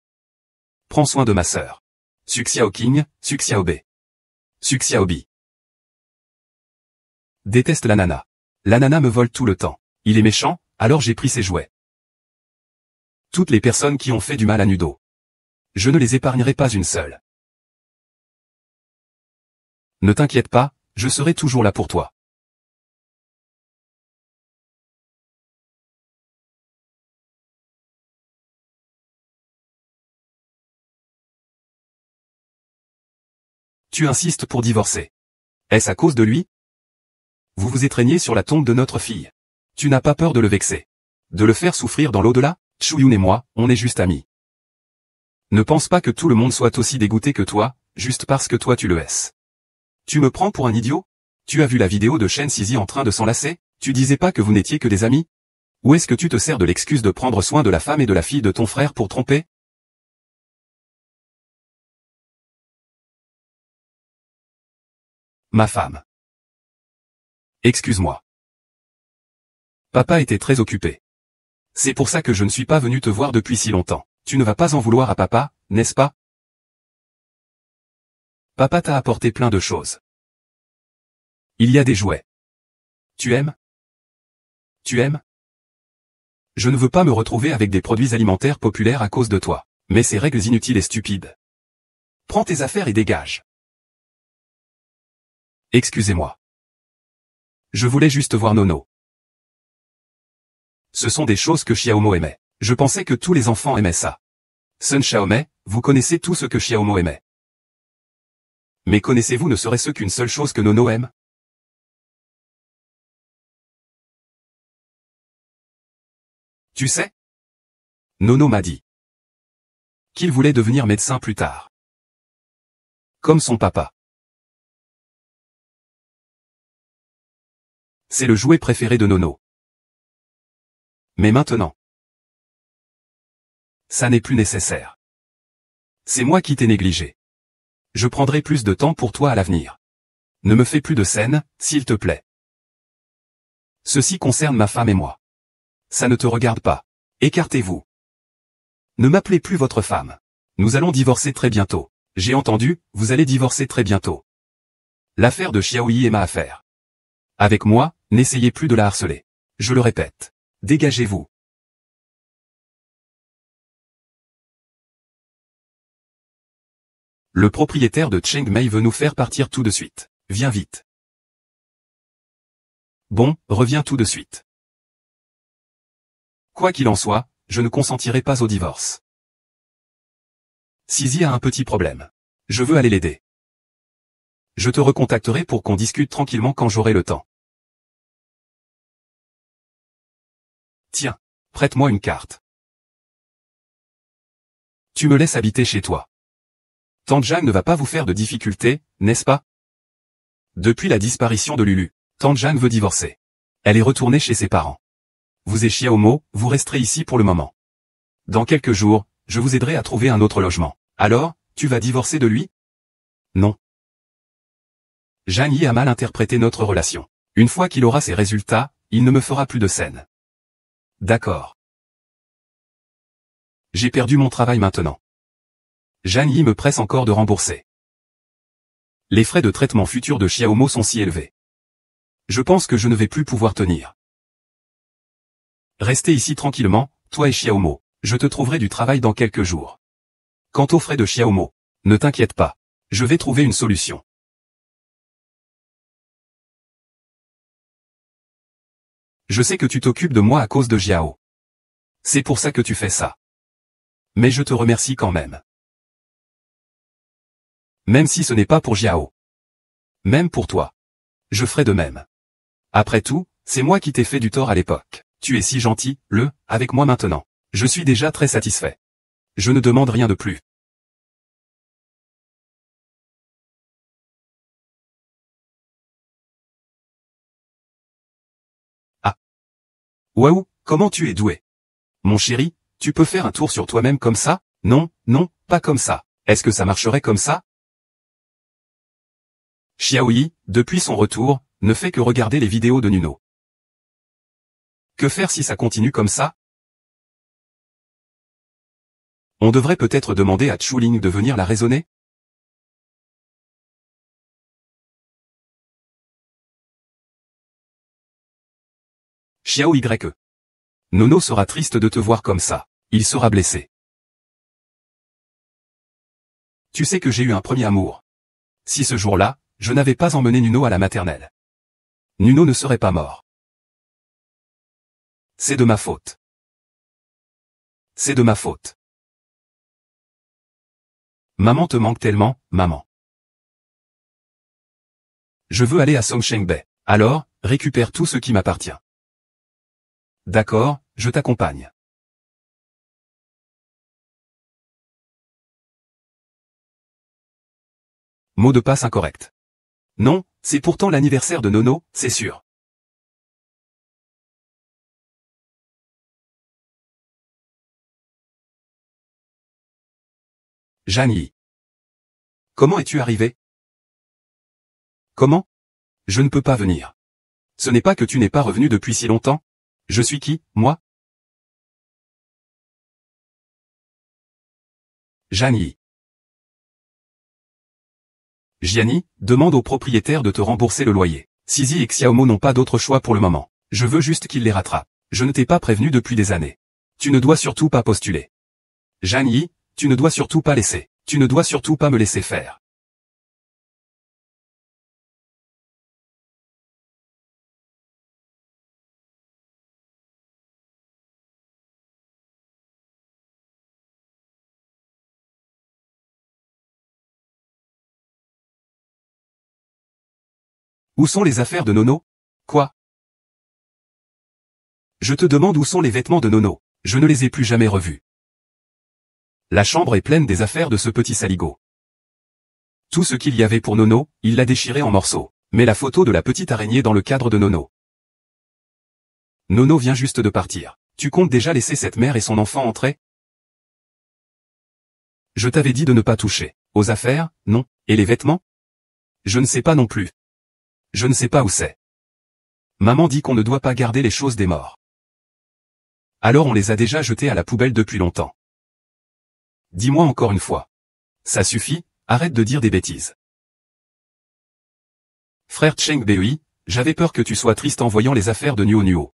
Prends soin de ma sœur. Suk Xiao King, Suk Xiaobe. Suk Xiaobi. Déteste la nana. La nana me vole tout le temps. Il est méchant, alors j'ai pris ses jouets. Toutes les personnes qui ont fait du mal à Nudo. Je ne les épargnerai pas une seule. Ne t'inquiète pas, je serai toujours là pour toi. Tu insistes pour divorcer. Est-ce à cause de lui? Vous vous étreignez sur la tombe de notre fille. Tu n'as pas peur de le vexer. De le faire souffrir dans l'au-delà? Chuyun et moi, on est juste amis. Ne pense pas que tout le monde soit aussi dégoûté que toi, juste parce que toi tu le es. Tu me prends pour un idiot? Tu as vu la vidéo de Shen Sisi en train de s'enlacer? Tu disais pas que vous n'étiez que des amis? Ou est-ce que tu te sers de l'excuse de prendre soin de la femme et de la fille de ton frère pour tromper? Ma femme. Excuse-moi. Papa était très occupé. C'est pour ça que je ne suis pas venu te voir depuis si longtemps. Tu ne vas pas en vouloir à papa, n'est-ce pas? Papa t'a apporté plein de choses. Il y a des jouets. Tu aimes? Tu aimes? Je ne veux pas me retrouver avec des produits alimentaires populaires à cause de toi. Mais ces règles inutiles et stupides. Prends tes affaires et dégage. Excusez-moi. Je voulais juste voir Nono. Ce sont des choses que Xiaomo aimait. Je pensais que tous les enfants aimaient ça. Sun Xiaomei, vous connaissez tout ce que Xiaomo aimait. Mais connaissez-vous ne serait-ce qu'une seule chose que Nono aime? Tu sais? Nono m'a dit qu'il voulait devenir médecin plus tard. Comme son papa. C'est le jouet préféré de Nono. Mais maintenant, ça n'est plus nécessaire. C'est moi qui t'ai négligé. Je prendrai plus de temps pour toi à l'avenir. Ne me fais plus de scènes, s'il te plaît. Ceci concerne ma femme et moi. Ça ne te regarde pas. Écartez-vous. Ne m'appelez plus votre femme. Nous allons divorcer très bientôt. J'ai entendu, vous allez divorcer très bientôt. L'affaire de Xiaoyi est ma affaire. Avec moi, n'essayez plus de la harceler. Je le répète. Dégagez-vous. Le propriétaire de Chiang Mai veut nous faire partir tout de suite. Viens vite. Bon, reviens tout de suite. Quoi qu'il en soit, je ne consentirai pas au divorce. Sisi a un petit problème. Je veux aller l'aider. Je te recontacterai pour qu'on discute tranquillement quand j'aurai le temps. Tiens, prête-moi une carte. Tu me laisses habiter chez toi. Tante Jeanne ne va pas vous faire de difficultés, n'est-ce pas? Depuis la disparition de Lulu, Tante Jeanne veut divorcer. Elle est retournée chez ses parents. Vous et Xiaomo, vous resterez ici pour le moment. Dans quelques jours, je vous aiderai à trouver un autre logement. Alors, tu vas divorcer de lui? Non. Jeanne Yi a mal interprété notre relation. Une fois qu'il aura ses résultats, il ne me fera plus de scène. D'accord. J'ai perdu mon travail maintenant. Jeanne Yi me presse encore de rembourser. Les frais de traitement futurs de Xiaomo sont si élevés. Je pense que je ne vais plus pouvoir tenir. Restez ici tranquillement, toi et Xiaomo. Je te trouverai du travail dans quelques jours. Quant aux frais de Xiaomo, ne t'inquiète pas. Je vais trouver une solution. Je sais que tu t'occupes de moi à cause de Jiao. C'est pour ça que tu fais ça. Mais je te remercie quand même. Même si ce n'est pas pour Jiao. Même pour toi. Je ferai de même. Après tout, c'est moi qui t'ai fait du tort à l'époque. Tu es si gentil, avec moi maintenant. Je suis déjà très satisfait. Je ne demande rien de plus. Ah. Waouh, comment tu es doué. Mon chéri, tu peux faire un tour sur toi-même comme ça? Non, non, pas comme ça. Est-ce que ça marcherait comme ça? Xiaoyi, depuis son retour, ne fait que regarder les vidéos de Nuno. Que faire si ça continue comme ça? On devrait peut-être demander à Chuling de venir la raisonner? Xiao YE. Nono sera triste de te voir comme ça. Il sera blessé. Tu sais que j'ai eu un premier amour. Si ce jour-là, je n'avais pas emmené Nuno à la maternelle, Nuno ne serait pas mort. C'est de ma faute. C'est de ma faute. Maman te manque tellement, maman. Je veux aller à Songshengbai. Alors, récupère tout ce qui m'appartient. D'accord, je t'accompagne. Mot de passe incorrect. Non, c'est pourtant l'anniversaire de Nono, c'est sûr. Jeanne Yi. Comment es-tu arrivé? Comment? Je ne peux pas venir. Ce n'est pas que tu n'es pas revenu depuis si longtemps? Je suis qui, moi? Jeanne Yi. Gianni, demande au propriétaire de te rembourser le loyer. Sisi et Xiaomo n'ont pas d'autre choix pour le moment. Je veux juste qu'il les rattrape. Je ne t'ai pas prévenu depuis des années. Tu ne dois surtout pas postuler. Jeanne Yi, tu ne dois surtout pas laisser. Tu ne dois surtout pas me laisser faire. Où sont les affaires de Nono? Quoi? Je te demande où sont les vêtements de Nono. Je ne les ai plus jamais revus. La chambre est pleine des affaires de ce petit saligo. Tout ce qu'il y avait pour Nono, il l'a déchiré en morceaux. Mais la photo de la petite araignée dans le cadre de Nono. Nono vient juste de partir. Tu comptes déjà laisser cette mère et son enfant entrer? Je t'avais dit de ne pas toucher. Aux affaires, non. Et les vêtements? Je ne sais pas non plus. Je ne sais pas où c'est. Maman dit qu'on ne doit pas garder les choses des morts. Alors on les a déjà jetés à la poubelle depuis longtemps. Dis-moi encore une fois. Ça suffit, arrête de dire des bêtises. Frère Cheng Bei, j'avais peur que tu sois triste en voyant les affaires de Nuo Nuo.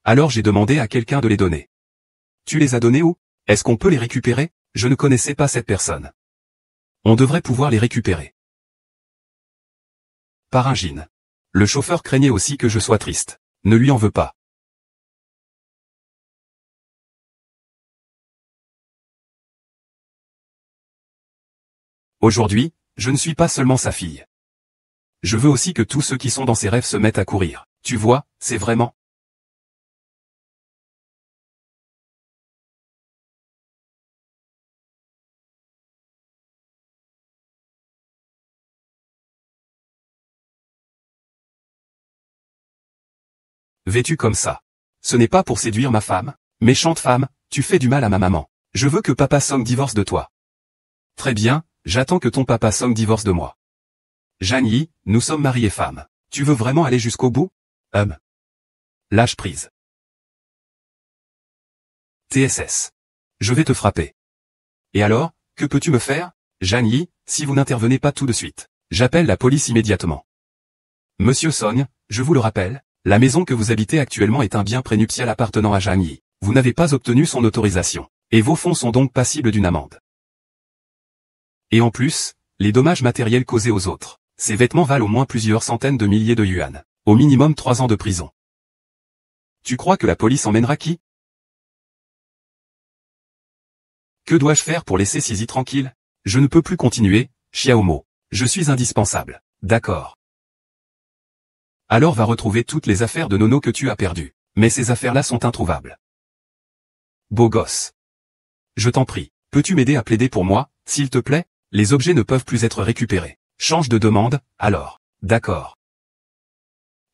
Alors j'ai demandé à quelqu'un de les donner. Tu les as donnés où? Est-ce qu'on peut les récupérer? Je ne connaissais pas cette personne. On devrait pouvoir les récupérer. Par un jean. Le chauffeur craignait aussi que je sois triste. Ne lui en veux pas. Aujourd'hui, je ne suis pas seulement sa fille. Je veux aussi que tous ceux qui sont dans ses rêves se mettent à courir. Tu vois, c'est vraiment... Vêtu comme ça. Ce n'est pas pour séduire ma femme. Méchante femme, tu fais du mal à ma maman. Je veux que Papa Song divorce de toi. Très bien, j'attends que ton Papa Song divorce de moi. Jeanne Yi, nous sommes mari et femme. Tu veux vraiment aller jusqu'au bout? Lâche prise. TSS. Je vais te frapper. Et alors, que peux-tu me faire? Jeanne Yi, si vous n'intervenez pas tout de suite. J'appelle la police immédiatement. Monsieur Song, je vous le rappelle, la maison que vous habitez actuellement est un bien prénuptial appartenant à Jeanne Yi. Vous n'avez pas obtenu son autorisation. Et vos fonds sont donc passibles d'une amende. Et en plus, les dommages matériels causés aux autres. Ces vêtements valent au moins plusieurs centaines de milliers de yuan. Au minimum 3 ans de prison. Tu crois que la police emmènera qui? Que dois-je faire pour laisser Sisi tranquille? Je ne peux plus continuer, Xiaomo. Je suis indispensable. D'accord. Alors va retrouver toutes les affaires de Nono que tu as perdues. Mais ces affaires-là sont introuvables. Beau gosse. Je t'en prie, peux-tu m'aider à plaider pour moi, s'il te plaît? Les objets ne peuvent plus être récupérés. Change de demande, alors. D'accord.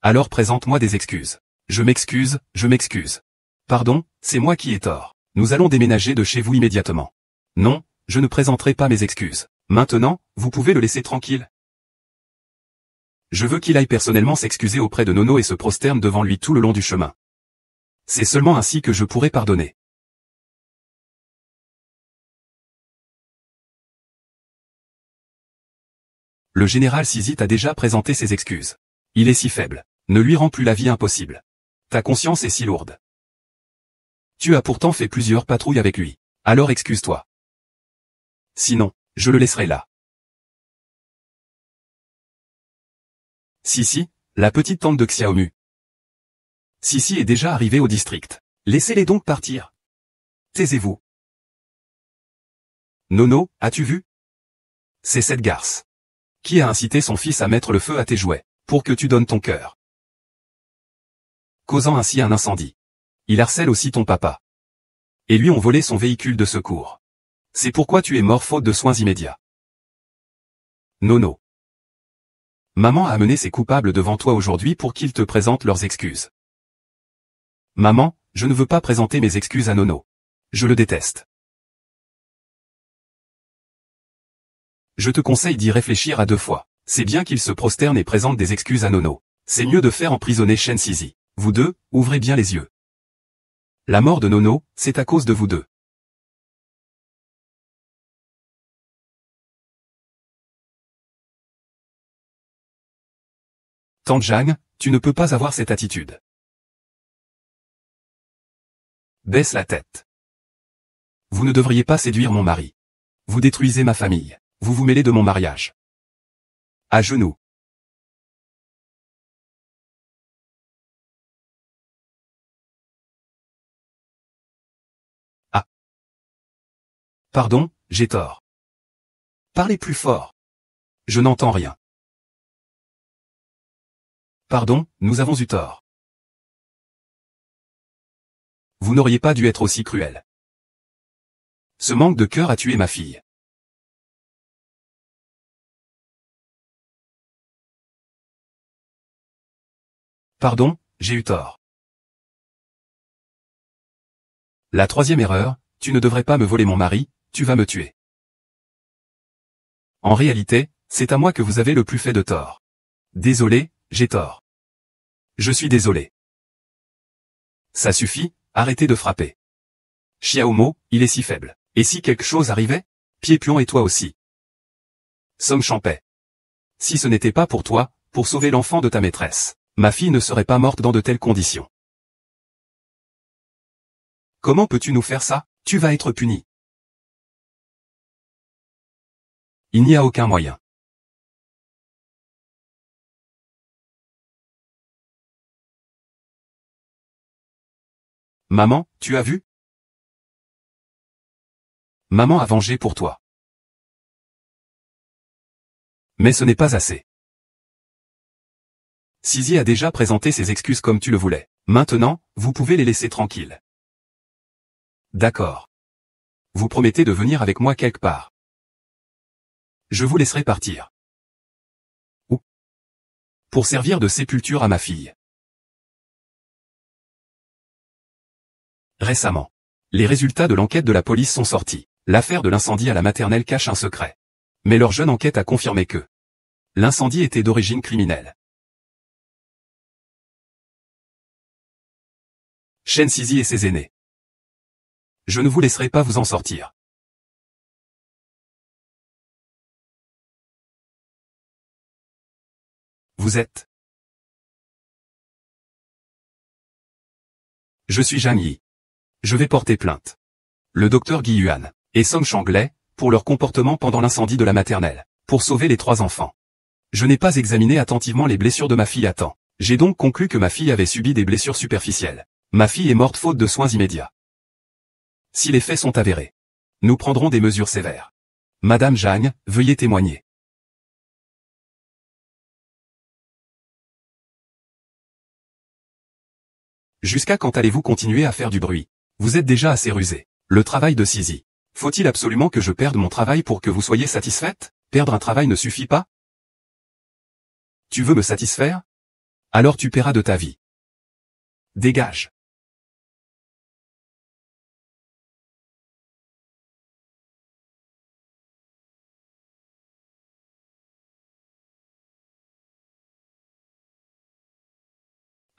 Alors présente-moi des excuses. Je m'excuse, je m'excuse. Pardon, c'est moi qui ai tort. Nous allons déménager de chez vous immédiatement. Non, je ne présenterai pas mes excuses. Maintenant, vous pouvez le laisser tranquille. Je veux qu'il aille personnellement s'excuser auprès de Nono et se prosterne devant lui tout le long du chemin. C'est seulement ainsi que je pourrai pardonner. Le général Sizit a déjà présenté ses excuses. Il est si faible. Ne lui rends plus la vie impossible. Ta conscience est si lourde. Tu as pourtant fait plusieurs patrouilles avec lui. Alors excuse-toi. Sinon, je le laisserai là. Sisi, la petite tante de Xiaomu. Sisi est déjà arrivée au district. Laissez-les donc partir. Taisez-vous. Nono, as-tu vu? C'est cette garce. Qui a incité son fils à mettre le feu à tes jouets, pour que tu donnes ton cœur, causant ainsi un incendie. Il harcèle aussi ton papa. Et lui ont volé son véhicule de secours. C'est pourquoi tu es mort faute de soins immédiats. Nono. Maman a amené ses coupables devant toi aujourd'hui pour qu'ils te présentent leurs excuses. Maman, je ne veux pas présenter mes excuses à Nono. Je le déteste. Je te conseille d'y réfléchir à 2 fois. C'est bien qu'il se prosterne et présente des excuses à Nono. C'est mieux de faire emprisonner Shen Sisi. Vous deux, ouvrez bien les yeux. La mort de Nono, c'est à cause de vous deux. Tante Jeanne, tu ne peux pas avoir cette attitude. Baisse la tête. Vous ne devriez pas séduire mon mari. Vous détruisez ma famille. Vous vous mêlez de mon mariage. À genoux. Ah. Pardon, j'ai tort. Parlez plus fort. Je n'entends rien. Pardon, nous avons eu tort. Vous n'auriez pas dû être aussi cruel. Ce manque de cœur a tué ma fille. Pardon, j'ai eu tort. La troisième erreur, tu ne devrais pas me voler mon mari, tu vas me tuer. En réalité, c'est à moi que vous avez le plus fait de tort. Désolé, j'ai tort. Je suis désolé. Ça suffit, arrêtez de frapper. Xiaomo, il est si faible. Et si quelque chose arrivait? Pied-Pion et toi aussi. Song Champei. Si ce n'était pas pour toi, pour sauver l'enfant de ta maîtresse, ma fille ne serait pas morte dans de telles conditions. Comment peux-tu nous faire ça? Tu vas être puni. Il n'y a aucun moyen. Maman, tu as vu? Maman a vengé pour toi. Mais ce n'est pas assez. Sisi a déjà présenté ses excuses comme tu le voulais. Maintenant, vous pouvez les laisser tranquilles. D'accord. Vous promettez de venir avec moi quelque part. Je vous laisserai partir. Où? Pour servir de sépulture à ma fille. Récemment. Les résultats de l'enquête de la police sont sortis. L'affaire de l'incendie à la maternelle cache un secret. Mais leur jeune enquête a confirmé que l'incendie était d'origine criminelle. Shen Sisi et ses aînés. Je ne vous laisserai pas vous en sortir. Vous êtes? Je suis Zhang Yi. Je vais porter plainte. Le docteur Guy Yuan et Song Shanglai, pour leur comportement pendant l'incendie de la maternelle, pour sauver les 3 enfants. Je n'ai pas examiné attentivement les blessures de ma fille à temps. J'ai donc conclu que ma fille avait subi des blessures superficielles. Ma fille est morte faute de soins immédiats. Si les faits sont avérés, nous prendrons des mesures sévères. Madame Zhang, veuillez témoigner. Jusqu'à quand allez-vous continuer à faire du bruit? Vous êtes déjà assez rusé. Le travail de Sisi. Faut-il absolument que je perde mon travail pour que vous soyez satisfaite? Perdre un travail ne suffit pas? Tu veux me satisfaire? Alors tu paieras de ta vie. Dégage.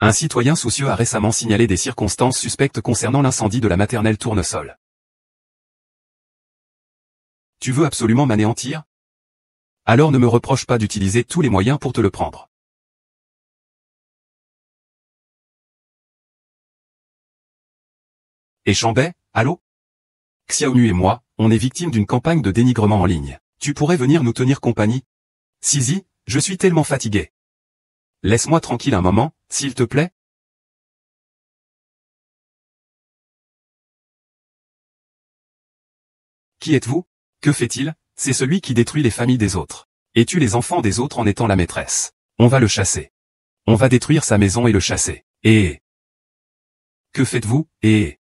Un citoyen soucieux a récemment signalé des circonstances suspectes concernant l'incendie de la maternelle Tournesol. Tu veux absolument m'anéantir? Alors ne me reproche pas d'utiliser tous les moyens pour te le prendre. Et Chambet, allô? Xiaomu et moi, on est victimes d'une campagne de dénigrement en ligne. Tu pourrais venir nous tenir compagnie? Sisi, je suis tellement fatigué. Laisse-moi tranquille un moment, s'il te plaît. Qui êtes-vous? Que fait-il? C'est celui qui détruit les familles des autres. Et tue les enfants des autres en étant la maîtresse. On va le chasser. On va détruire sa maison et le chasser. Et... Que faites-vous? Et...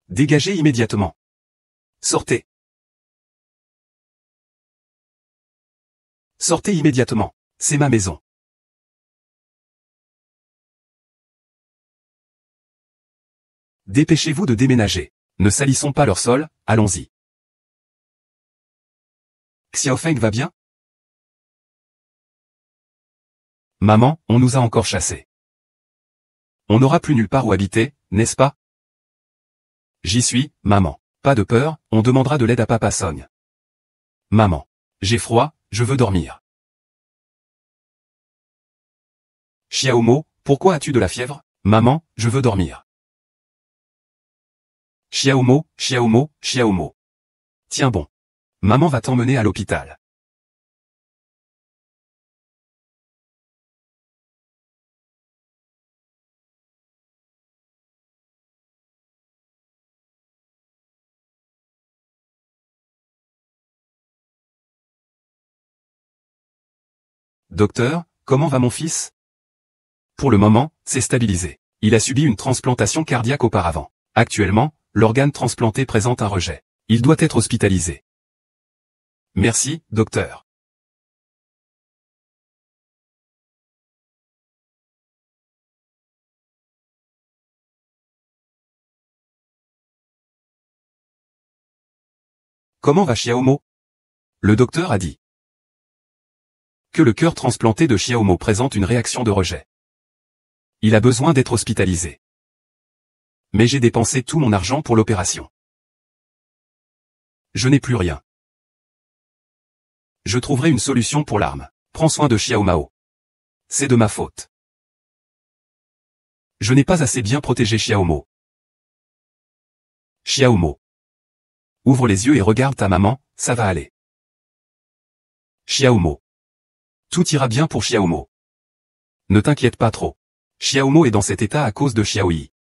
Dégagez immédiatement. Sortez. Sortez immédiatement. C'est ma maison. Dépêchez-vous de déménager. Ne salissons pas leur sol, allons-y. Xiaofeng va bien? Maman, on nous a encore chassés. On n'aura plus nulle part où habiter, n'est-ce pas? J'y suis, maman. Pas de peur, on demandera de l'aide à Papa Song. Maman. J'ai froid, je veux dormir. Xiaomo, pourquoi as-tu de la fièvre? Maman, je veux dormir. Xiaomo, Xiaomo, Xiaomo. Tiens bon. Maman va t'emmener à l'hôpital. Docteur, comment va mon fils? Pour le moment, c'est stabilisé. Il a subi une transplantation cardiaque auparavant. Actuellement, l'organe transplanté présente un rejet. Il doit être hospitalisé. Merci, docteur. Comment va Xiaomo? Le docteur a dit que le cœur transplanté de Xiaomo présente une réaction de rejet. Il a besoin d'être hospitalisé. Mais j'ai dépensé tout mon argent pour l'opération. Je n'ai plus rien. Je trouverai une solution pour l'arme. Prends soin de Xiaomao. C'est de ma faute. Je n'ai pas assez bien protégé Xiaomo. Xiaomo. Ouvre les yeux et regarde ta maman, ça va aller. Xiaomo. Tout ira bien pour Xiaomo. Ne t'inquiète pas trop. Xiaomo est dans cet état à cause de Xiaoyi.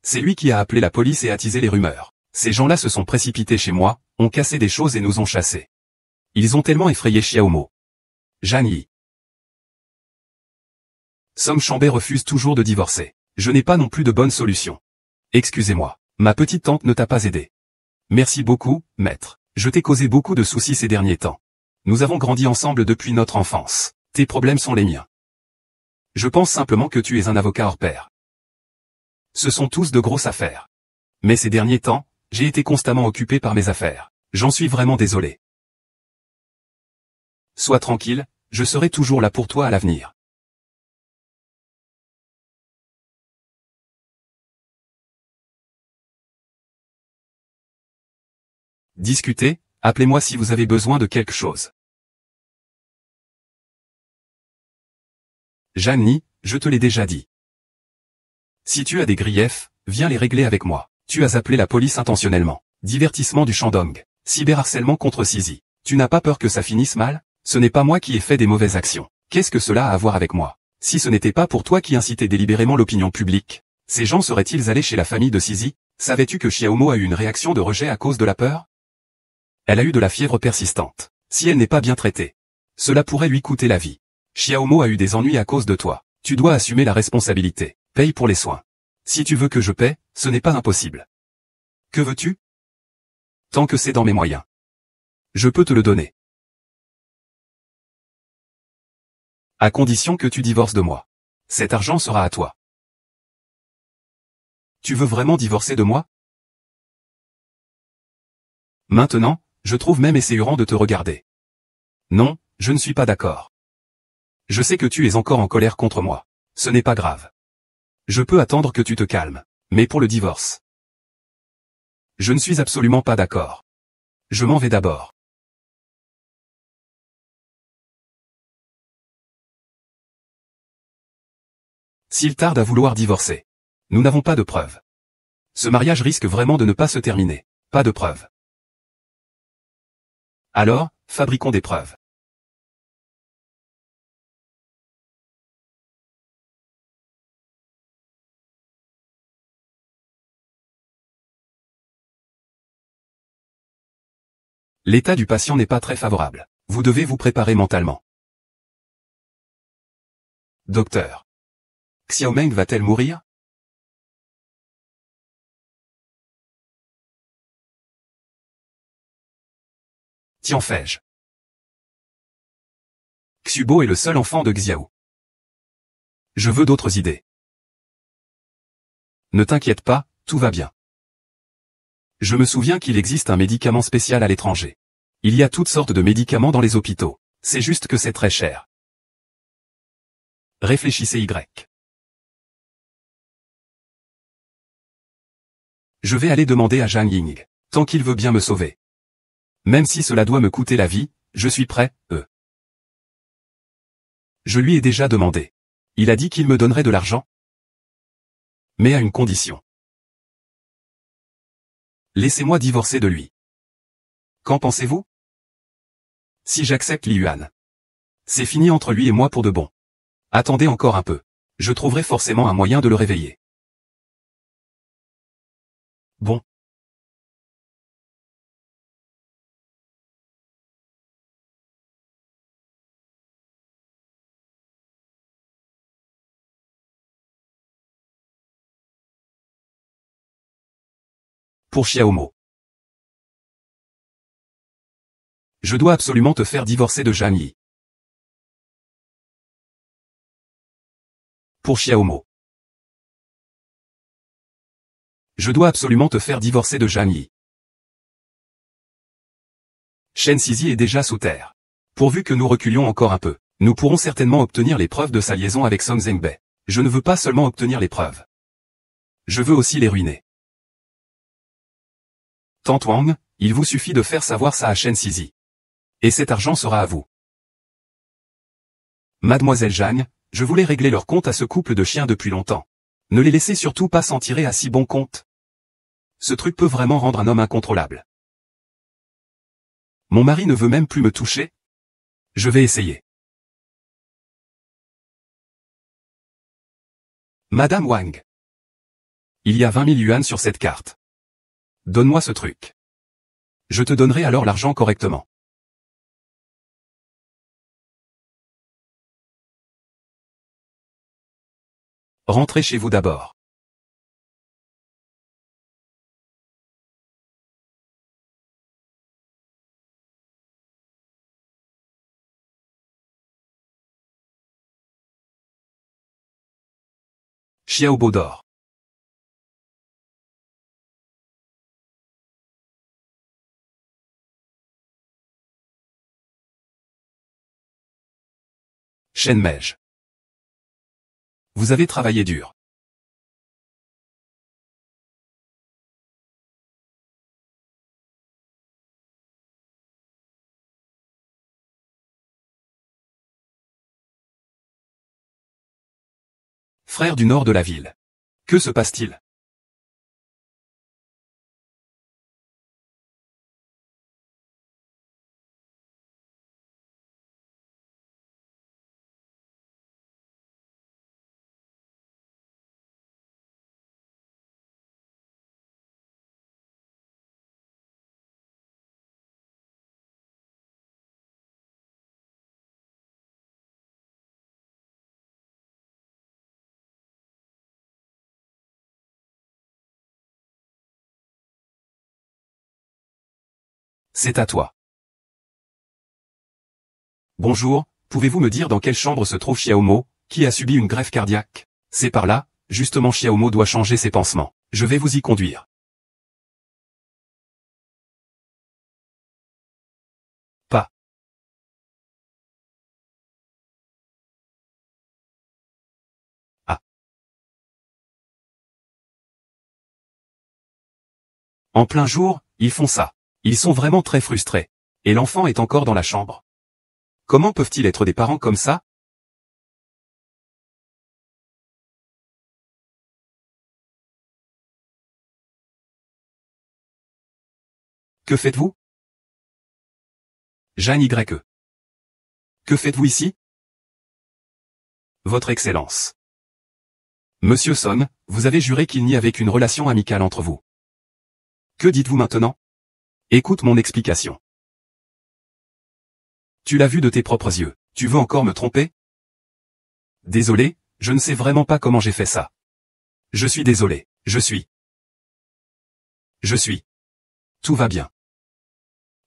C'est lui qui a appelé la police et attisé les rumeurs. Ces gens-là se sont précipités chez moi, ont cassé des choses et nous ont chassés. Ils ont tellement effrayé Xiaomo. Zhang Yi. Song Chambé refuse toujours de divorcer. Je n'ai pas non plus de bonne solution. Excusez-moi, ma petite tante ne t'a pas aidé. Merci beaucoup, maître. Je t'ai causé beaucoup de soucis ces derniers temps. Nous avons grandi ensemble depuis notre enfance. Tes problèmes sont les miens. Je pense simplement que tu es un avocat hors pair. Ce sont tous de grosses affaires. Mais ces derniers temps, j'ai été constamment occupé par mes affaires. J'en suis vraiment désolé. Sois tranquille, je serai toujours là pour toi à l'avenir. Discutez, appelez-moi si vous avez besoin de quelque chose. Zhang, je te l'ai déjà dit. Si tu as des griefs, viens les régler avec moi. Tu as appelé la police intentionnellement. Divertissement du Shandong. Cyberharcèlement contre Sisi. Tu n'as pas peur que ça finisse mal? Ce n'est pas moi qui ai fait des mauvaises actions. Qu'est-ce que cela a à voir avec moi? Si ce n'était pas pour toi qui incitais délibérément l'opinion publique, ces gens seraient-ils allés chez la famille de Sisi? Savais-tu que Xiaomo a eu une réaction de rejet à cause de la peur? Elle a eu de la fièvre persistante. Si elle n'est pas bien traitée, cela pourrait lui coûter la vie. Xiaomo a eu des ennuis à cause de toi. Tu dois assumer la responsabilité. Paye pour les soins. Si tu veux que je paie, ce n'est pas impossible. Que veux-tu? Tant que c'est dans mes moyens. Je peux te le donner. À condition que tu divorces de moi. Cet argent sera à toi. Tu veux vraiment divorcer de moi? Maintenant, je trouve même essayant de te regarder. Non, je ne suis pas d'accord. Je sais que tu es encore en colère contre moi. Ce n'est pas grave. Je peux attendre que tu te calmes. Mais pour le divorce, je ne suis absolument pas d'accord. Je m'en vais d'abord. S'il tarde à vouloir divorcer, nous n'avons pas de preuves. Ce mariage risque vraiment de ne pas se terminer. Pas de preuves. Alors, fabriquons des preuves. L'état du patient n'est pas très favorable. Vous devez vous préparer mentalement. Docteur. Xiaomeng va-t-elle mourir? Tiens fais-je. Xubo est le seul enfant de Xiao. Je veux d'autres idées. Ne t'inquiète pas, tout va bien. Je me souviens qu'il existe un médicament spécial à l'étranger. Il y a toutes sortes de médicaments dans les hôpitaux. C'est juste que c'est très cher. Réfléchissez Y. Je vais aller demander à Zhang Ying, tant qu'il veut bien me sauver. Même si cela doit me coûter la vie, je suis prêt, Je lui ai déjà demandé. Il a dit qu'il me donnerait de l'argent. Mais à une condition. Laissez-moi divorcer de lui. Qu'en pensez-vous? Si j'accepte Li Yuan, c'est fini entre lui et moi pour de bon. Attendez encore un peu. Je trouverai forcément un moyen de le réveiller. Bon. Pour Xiaomo. Je dois absolument te faire divorcer de Zhang Yi. Pour Xiaomo. Je dois absolument te faire divorcer de Zhang Yi. Shen Zizi est déjà sous terre. Pourvu que nous reculions encore un peu, nous pourrons certainement obtenir les preuves de sa liaison avec Song Zhengbei. Je ne veux pas seulement obtenir les preuves. Je veux aussi les ruiner. Tante Wang, il vous suffit de faire savoir ça à Shen Zizi. Et cet argent sera à vous. Mademoiselle Zhang, je voulais régler leur compte à ce couple de chiens depuis longtemps. Ne les laissez surtout pas s'en tirer à si bon compte. Ce truc peut vraiment rendre un homme incontrôlable. Mon mari ne veut même plus me toucher. Je vais essayer. Madame Wang. Il y a 20 000 yuans sur cette carte. Donne-moi ce truc. Je te donnerai alors l'argent correctement. Rentrez chez vous d'abord. Xiaobo dort. Shen Mej. Vous avez travaillé dur. Frère du nord de la ville. Que se passe-t-il? C'est à toi. Bonjour, pouvez-vous me dire dans quelle chambre se trouve Xiaomo, qui a subi une greffe cardiaque? C'est par là, justement Xiaomo doit changer ses pansements. Je vais vous y conduire. Pas. Ah. En plein jour, ils font ça. Ils sont vraiment très frustrés. Et l'enfant est encore dans la chambre. Comment peuvent-ils être des parents comme ça? Que faites-vous? Jeanne Y. Que faites-vous ici? Votre Excellence. Monsieur Son, vous avez juré qu'il n'y avait qu'une relation amicale entre vous. Que dites-vous maintenant? Écoute mon explication. Tu l'as vu de tes propres yeux. Tu veux encore me tromper? Désolé, je ne sais vraiment pas comment j'ai fait ça. Je suis désolé. Je suis. Tout va bien.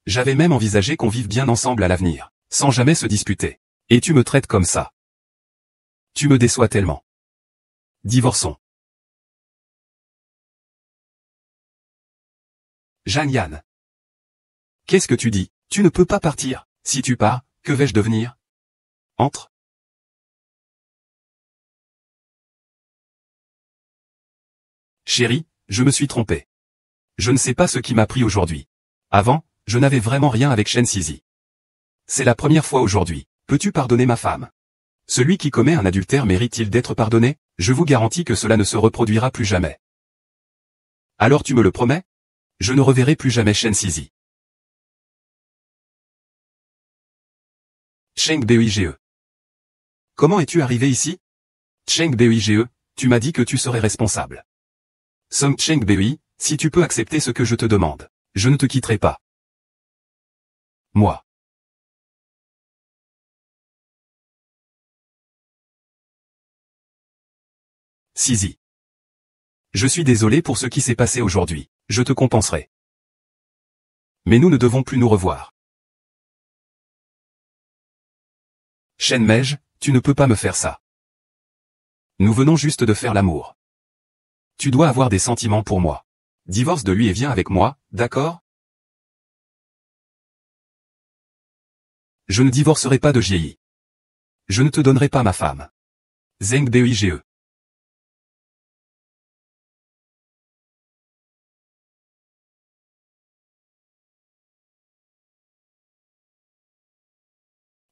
J'avais même envisagé qu'on vive bien ensemble à l'avenir, sans jamais se disputer. Et tu me traites comme ça. Tu me déçois tellement. Divorçons. Jeanne Yann. Qu'est-ce que tu dis? Tu ne peux pas partir. Si tu pars, que vais-je devenir? Entre. Chérie, je me suis trompé. Je ne sais pas ce qui m'a pris aujourd'hui. Avant, je n'avais vraiment rien avec Shen Zizi. C'est la première fois aujourd'hui. Peux-tu pardonner ma femme? Celui qui commet un adultère mérite-t-il d'être pardonné? Je vous garantis que cela ne se reproduira plus jamais. Alors tu me le promets? Je ne reverrai plus jamais Shen Zizi. Cheng Beige. Comment es-tu arrivé ici? Cheng Beige, tu m'as dit que tu serais responsable. Song Cheng Bei, si tu peux accepter ce que je te demande, je ne te quitterai pas. Moi. Zizi. Je suis désolé pour ce qui s'est passé aujourd'hui. Je te compenserai. Mais nous ne devons plus nous revoir. Shen Mei, tu ne peux pas me faire ça. Nous venons juste de faire l'amour. Tu dois avoir des sentiments pour moi. Divorce de lui et viens avec moi, d'accord? Je ne divorcerai pas de Jie. Je ne te donnerai pas ma femme. Zheng Beige.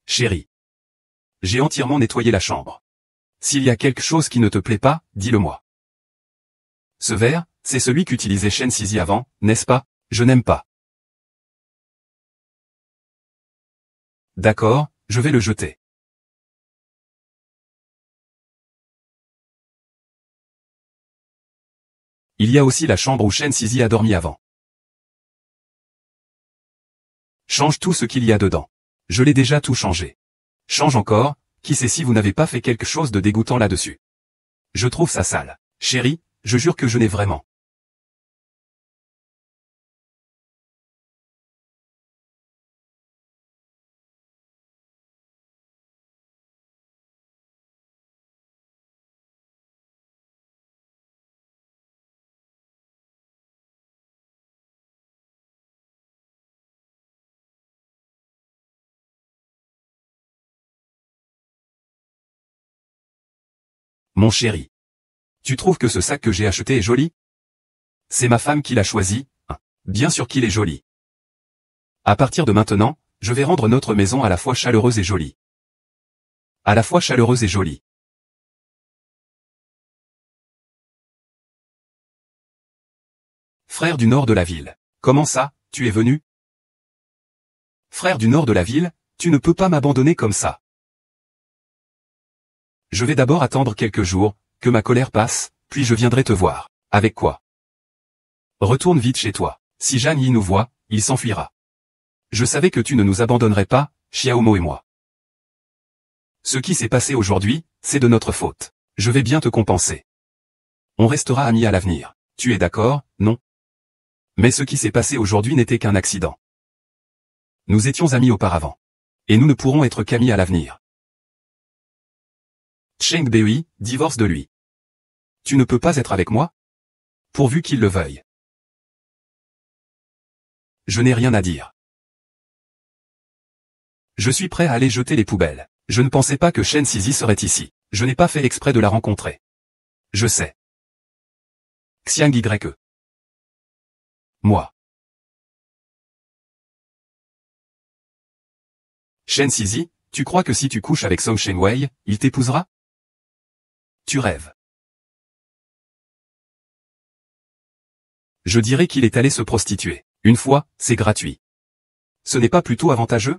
Chérie. J'ai entièrement nettoyé la chambre. S'il y a quelque chose qui ne te plaît pas, dis-le-moi. Ce verre, c'est celui qu'utilisait Shen Sizi avant, n'est-ce pas? Je n'aime pas. D'accord, je vais le jeter. Il y a aussi la chambre où Shen Sizi a dormi avant. Change tout ce qu'il y a dedans. Je l'ai déjà tout changé. Change encore, qui sait si vous n'avez pas fait quelque chose de dégoûtant là-dessus. Je trouve ça sale. Chérie, je jure que je n'ai vraiment. Mon chéri. Tu trouves que ce sac que j'ai acheté est joli? C'est ma femme qui l'a choisi, hein. Bien sûr qu'il est joli. À partir de maintenant, je vais rendre notre maison à la fois chaleureuse et jolie. À la fois chaleureuse et jolie. Frère du nord de la ville. Comment ça, tu es venu? Frère du nord de la ville, tu ne peux pas m'abandonner comme ça. Je vais d'abord attendre quelques jours, que ma colère passe, puis je viendrai te voir. Avec quoi? Retourne vite chez toi. Si Zhang Yi nous voit, il s'enfuira. Je savais que tu ne nous abandonnerais pas, Xiaomo et moi. Ce qui s'est passé aujourd'hui, c'est de notre faute. Je vais bien te compenser. On restera amis à l'avenir. Tu es d'accord, non? Mais ce qui s'est passé aujourd'hui n'était qu'un accident. Nous étions amis auparavant. Et nous ne pourrons être qu'amis à l'avenir. Cheng Bei, divorce de lui. Tu ne peux pas être avec moi? Pourvu qu'il le veuille. Je n'ai rien à dire. Je suis prêt à aller jeter les poubelles. Je ne pensais pas que Shen Sizi serait ici. Je n'ai pas fait exprès de la rencontrer. Je sais. Xiang Y. Moi. Shen Sizi, tu crois que si tu couches avec Song Shenwei, il t'épousera? Tu rêves. Je dirais qu'il est allé se prostituer. Une fois, c'est gratuit. Ce n'est pas plutôt avantageux?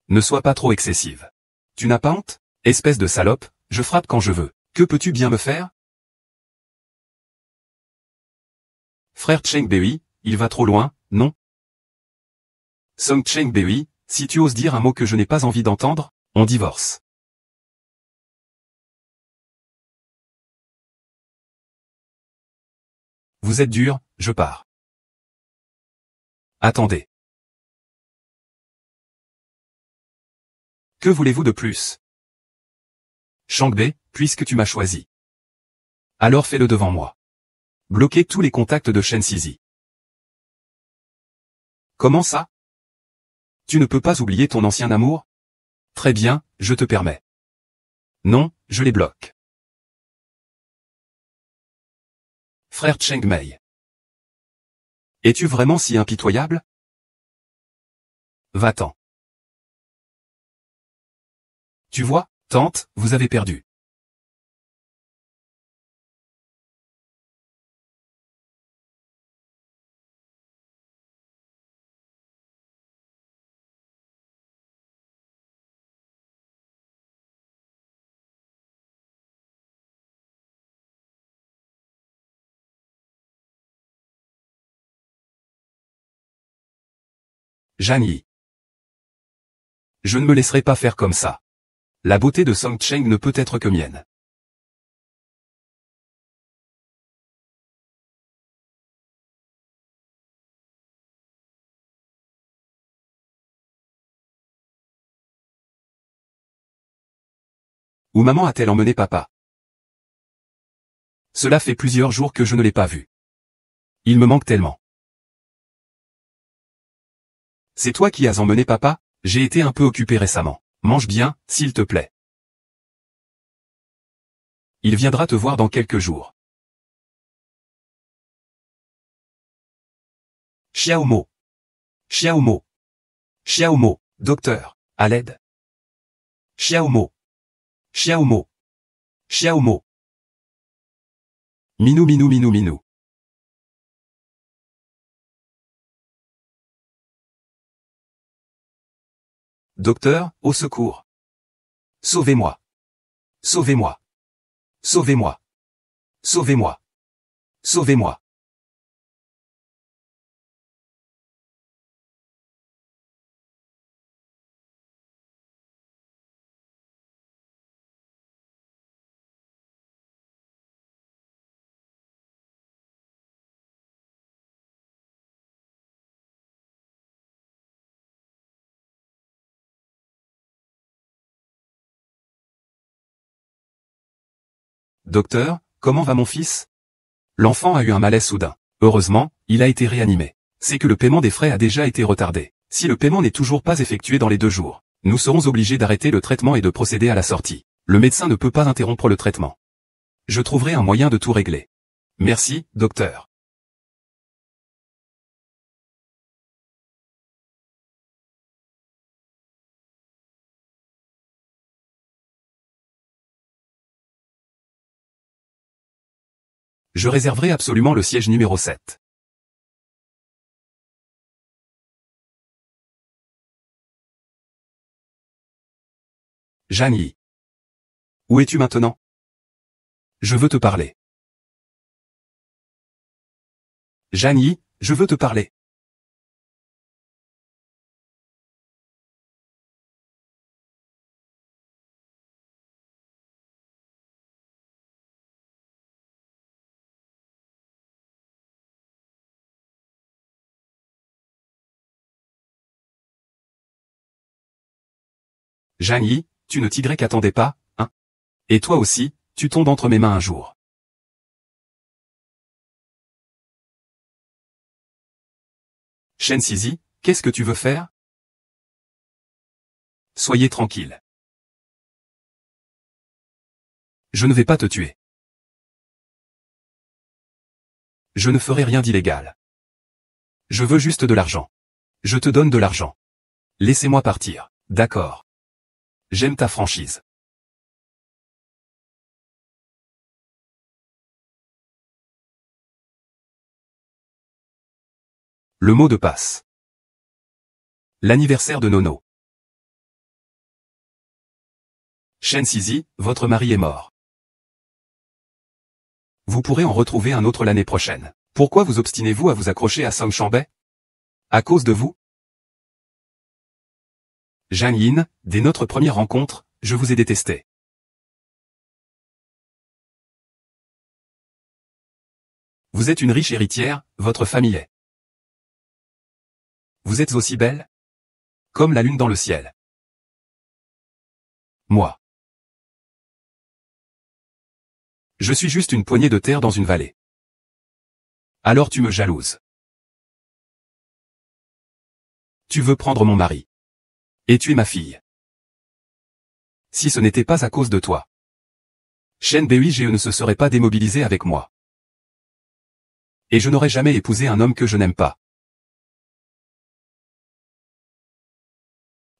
Ne sois pas trop excessive. Tu n'as pas honte? Espèce de salope, je frappe quand je veux. Que peux-tu bien me faire? Frère Cheng Bei, il va trop loin, non? Song Cheng Bei, si tu oses dire un mot que je n'ai pas envie d'entendre, on divorce. Vous êtes dur, je pars. Attendez. Que voulez-vous de plus? Shangbei, puisque tu m'as choisi. Alors fais-le devant moi. Bloquez tous les contacts de Shen Sizi. Comment ça? Tu ne peux pas oublier ton ancien amour? Très bien, je te permets. Non, je les bloque. Frère Cheng Mei. Es-tu vraiment si impitoyable? Va-t'en. Tu vois, tante, vous avez perdu. Zhang Yi. Je ne me laisserai pas faire comme ça. La beauté de Song Cheng ne peut être que mienne. Où maman a-t-elle emmené papa? Cela fait plusieurs jours que je ne l'ai pas vu. Il me manque tellement. C'est toi qui as emmené papa? J'ai été un peu occupé récemment. Mange bien, s'il te plaît. Il viendra te voir dans quelques jours. Xiaomo. Xiaomo. Xiaomo. Docteur. À l'aide. Xiaomo. Xiaomo. Xiaomo. Minou minou minou minou. Docteur, au secours. Sauvez-moi. Sauvez-moi. Sauvez-moi. Sauvez-moi. Sauvez-moi. Docteur, comment va mon fils? L'enfant a eu un malaise soudain. Heureusement, il a été réanimé. C'est que le paiement des frais a déjà été retardé. Si le paiement n'est toujours pas effectué dans les 2 jours, nous serons obligés d'arrêter le traitement et de procéder à la sortie. Le médecin ne peut pas interrompre le traitement. Je trouverai un moyen de tout régler. Merci, docteur. Je réserverai absolument le siège numéro 7. Jeanne. Où es-tu maintenant? Je veux te parler. Jeanne, je veux te parler. Jeanne, tu ne t'attendais pas, hein? Et toi aussi, tu tombes entre mes mains un jour. Shen Sizi, qu'est-ce que tu veux faire? Soyez tranquille. Je ne vais pas te tuer. Je ne ferai rien d'illégal. Je veux juste de l'argent. Je te donne de l'argent. Laissez-moi partir. D'accord. J'aime ta franchise. Le mot de passe. L'anniversaire de Nono. Shen Sizi, votre mari est mort. Vous pourrez en retrouver un autre l'année prochaine. Pourquoi vous obstinez-vous à vous accrocher à Song Chambay? À cause de vous? Jeanne Yin, dès notre première rencontre, je vous ai détesté. Vous êtes une riche héritière, votre famille est. Vous êtes aussi belle? Comme la lune dans le ciel. Moi. Je suis juste une poignée de terre dans une vallée. Alors tu me jalouses. Tu veux prendre mon mari. Et tuer ma fille. Si ce n'était pas à cause de toi. Shen Beige ne se serait pas démobilisé avec moi. Et je n'aurais jamais épousé un homme que je n'aime pas.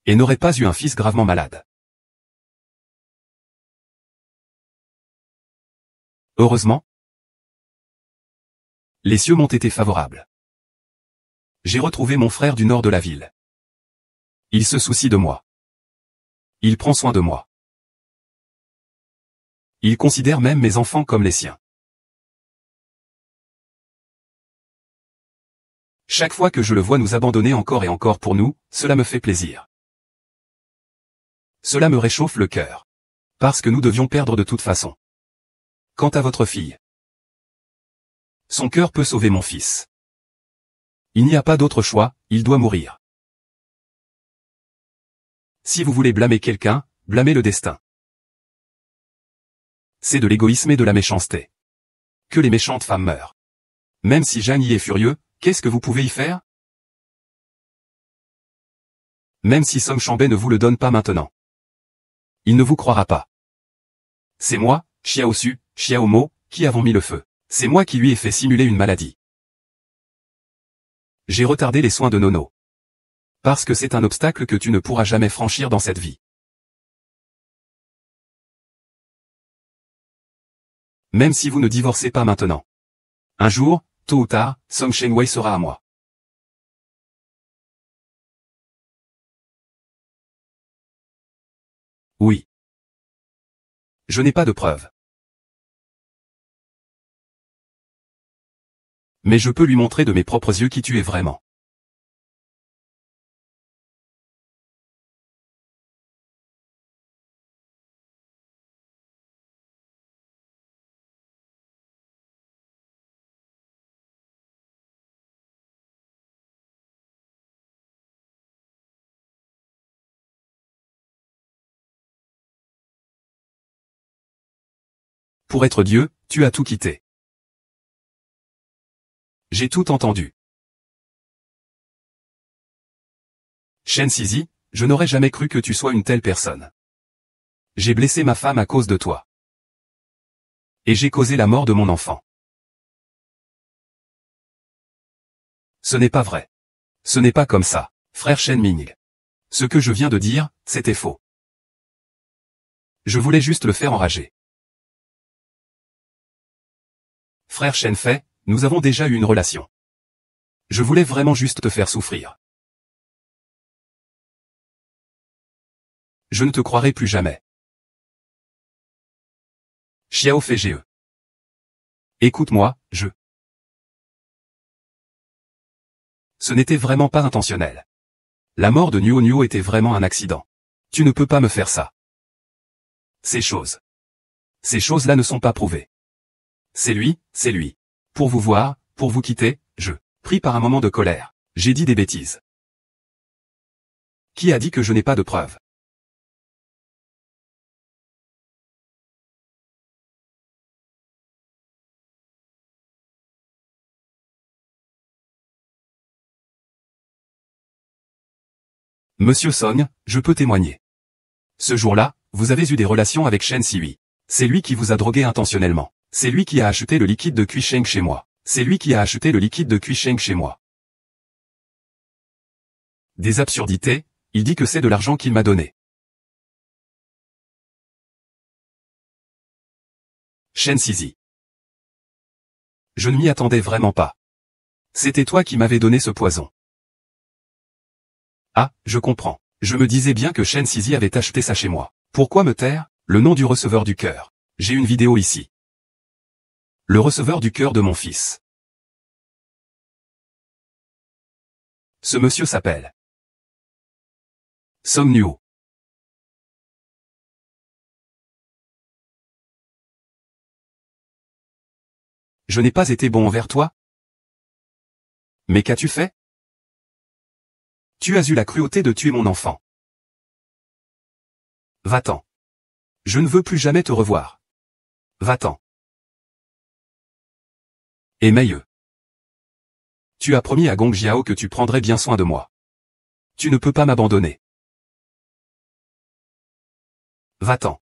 Et n'aurais pas eu un fils gravement malade. Heureusement, les cieux m'ont été favorables. J'ai retrouvé mon frère du nord de la ville. Il se soucie de moi. Il prend soin de moi. Il considère même mes enfants comme les siens. Chaque fois que je le vois nous abandonner encore et encore pour nous, cela me fait plaisir. Cela me réchauffe le cœur. Parce que nous devions perdre de toute façon. Quant à votre fille, son cœur peut sauver mon fils. Il n'y a pas d'autre choix, il doit mourir. Si vous voulez blâmer quelqu'un, blâmez le destin. C'est de l'égoïsme et de la méchanceté. Que les méchantes femmes meurent. Même si Jeanne y est furieux, qu'est-ce que vous pouvez y faire? Même si Song Chambet ne vous le donne pas maintenant. Il ne vous croira pas. C'est moi, Xiao Su, Xiao Mo, qui avons mis le feu. C'est moi qui lui ai fait simuler une maladie. J'ai retardé les soins de Nono. Parce que c'est un obstacle que tu ne pourras jamais franchir dans cette vie. Même si vous ne divorcez pas maintenant. Un jour, tôt ou tard, Song Shenwei sera à moi. Oui. Je n'ai pas de preuves. Mais je peux lui montrer de mes propres yeux qui tu es vraiment. Pour être Dieu, tu as tout quitté. J'ai tout entendu. Shen Sizi, je n'aurais jamais cru que tu sois une telle personne. J'ai blessé ma femme à cause de toi. Et j'ai causé la mort de mon enfant. Ce n'est pas vrai. Ce n'est pas comme ça, frère Shen Ming. Ce que je viens de dire, c'était faux. Je voulais juste le faire enrager. Frère Shen Fei, nous avons déjà eu une relation. Je voulais vraiment juste te faire souffrir. Je ne te croirai plus jamais. Xiao Fei Ge. Écoute-moi, Ce n'était vraiment pas intentionnel. La mort de Nuo Nuo était vraiment un accident. Tu ne peux pas me faire ça. Ces choses-là ne sont pas prouvées. C'est lui. Pour vous voir, pour vous quitter, pris par un moment de colère, j'ai dit des bêtises. Qui a dit que je n'ai pas de preuves? Monsieur Song, je peux témoigner. Ce jour-là, vous avez eu des relations avec Shen Sihui. C'est lui qui vous a drogué intentionnellement. C'est lui qui a acheté le liquide de Kuisheng chez moi. C'est lui qui a acheté le liquide de Kuisheng chez moi. Des absurdités, il dit que c'est de l'argent qu'il m'a donné. Shen Sizi. Je ne m'y attendais vraiment pas. C'était toi qui m'avais donné ce poison. Ah, je comprends. Je me disais bien que Shen Sizi avait acheté ça chez moi. Pourquoi me taire? Le nom du receveur du cœur. J'ai une vidéo ici. Le receveur du cœur de mon fils. Ce monsieur s'appelle Song Nuo. Je n'ai pas été bon envers toi? Mais qu'as-tu fait? Tu as eu la cruauté de tuer mon enfant. Va-t'en. Je ne veux plus jamais te revoir. Va-t'en. Et Meiyeux. Tu as promis à Gong Jiao que tu prendrais bien soin de moi. Tu ne peux pas m'abandonner. Va-t'en.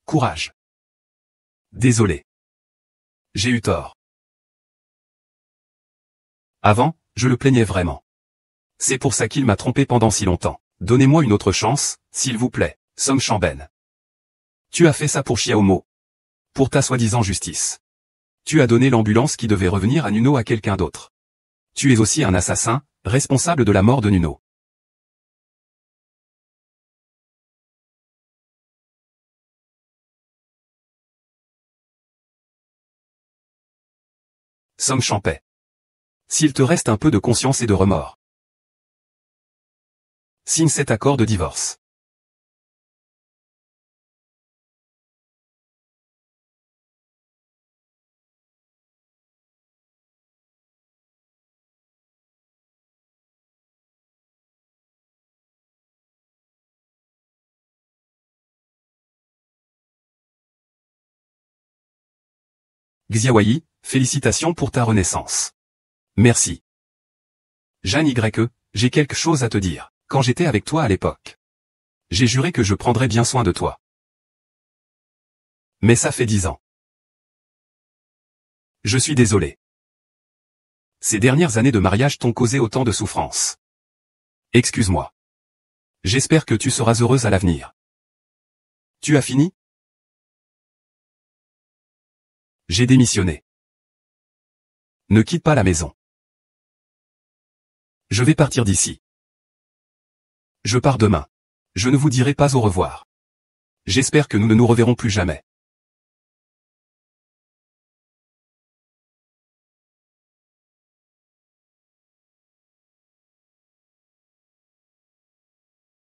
Courage. Désolé. J'ai eu tort. Avant, je le plaignais vraiment. C'est pour ça qu'il m'a trompé pendant si longtemps. Donnez-moi une autre chance, s'il vous plaît, Song Shamben. Tu as fait ça pour Xiao Mo. Pour ta soi-disant justice. Tu as donné l'ambulance qui devait revenir à Nuno à quelqu'un d'autre. Tu es aussi un assassin, responsable de la mort de Nuno. Song Champet. S'il te reste un peu de conscience et de remords. Signe cet accord de divorce. Xiaoyi, félicitations pour ta renaissance. Merci. Jeanne Y. J'ai quelque chose à te dire. Quand j'étais avec toi à l'époque, j'ai juré que je prendrais bien soin de toi. Mais ça fait 10 ans. Je suis désolé. Ces dernières années de mariage t'ont causé autant de souffrance. Excuse-moi. J'espère que tu seras heureuse à l'avenir. Tu as fini? J'ai démissionné. Ne quitte pas la maison. Je vais partir d'ici. Je pars demain. Je ne vous dirai pas au revoir. J'espère que nous ne nous reverrons plus jamais.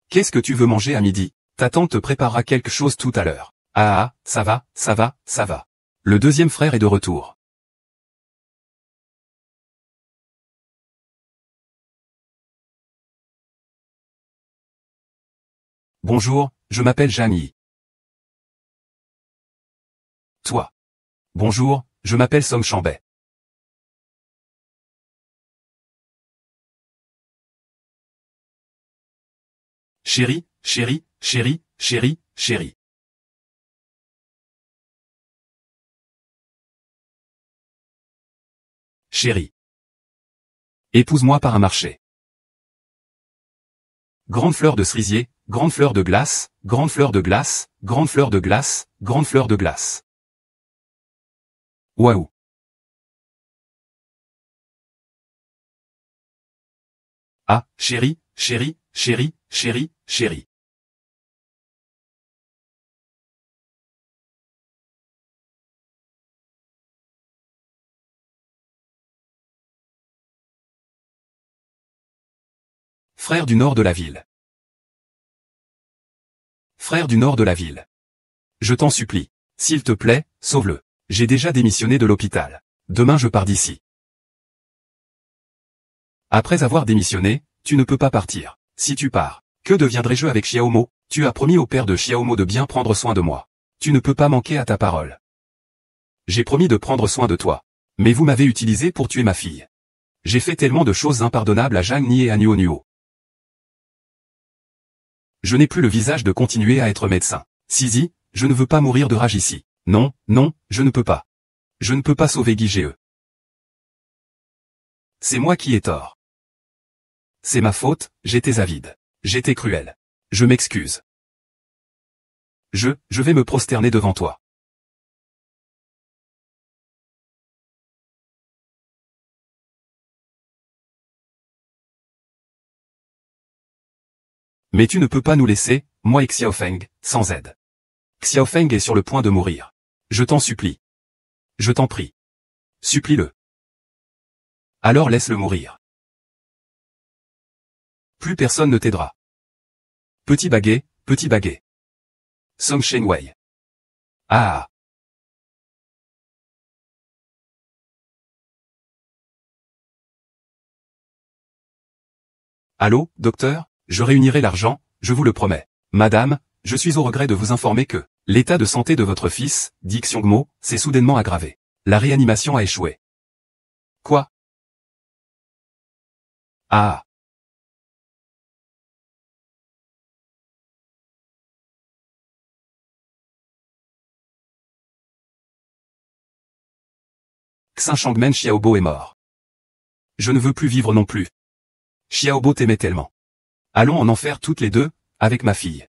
Qu'est-ce que tu veux manger à midi? Ta tante te préparera quelque chose tout à l'heure. Ah, ça va, ça va, ça va. Le deuxième frère est de retour. Bonjour, je m'appelle Jeanne. Toi. Bonjour, je m'appelle Song Chambet. Chérie, chérie, chérie, chérie, chérie. Chérie. Épouse-moi par un marché. Grande fleur de cerisier, grande fleur de glace, grande fleur de glace, grande fleur de glace, grande fleur de glace. Waouh. Ah, chérie, chérie, chérie, chérie, chérie. Frère du nord de la ville. Frère du nord de la ville. Je t'en supplie. S'il te plaît, sauve-le. J'ai déjà démissionné de l'hôpital. Demain je pars d'ici. Après avoir démissionné, tu ne peux pas partir. Si tu pars, que deviendrai-je avec Xiaomo? Tu as promis au père de Xiaomo de bien prendre soin de moi. Tu ne peux pas manquer à ta parole. J'ai promis de prendre soin de toi. Mais vous m'avez utilisé pour tuer ma fille. J'ai fait tellement de choses impardonnables à Zhang Ni et à Nuo Nuo. Je n'ai plus le visage de continuer à être médecin. Sisi, je ne veux pas mourir de rage ici. Non, non, je ne peux pas. Je ne peux pas sauver Guy Ge. C'est moi qui ai tort. C'est ma faute, j'étais avide. J'étais cruel. Je m'excuse. Je vais me prosterner devant toi. Mais tu ne peux pas nous laisser, moi et Xiaofeng, sans aide. Xiaofeng est sur le point de mourir. Je t'en supplie. Je t'en prie. Supplie-le. Alors laisse-le mourir. Plus personne ne t'aidera. Petit baguet, petit baguet. Song Shenwei. Ah. Allô, docteur? Je réunirai l'argent, je vous le promets. Madame, je suis au regret de vous informer que l'état de santé de votre fils, dit Xiongmo, s'est soudainement aggravé. La réanimation a échoué. Quoi? Ah. Xin Shangmen Xiaobo est mort. Je ne veux plus vivre non plus. Xiaobo t'aimait tellement. Allons en enfer toutes les deux, avec ma fille.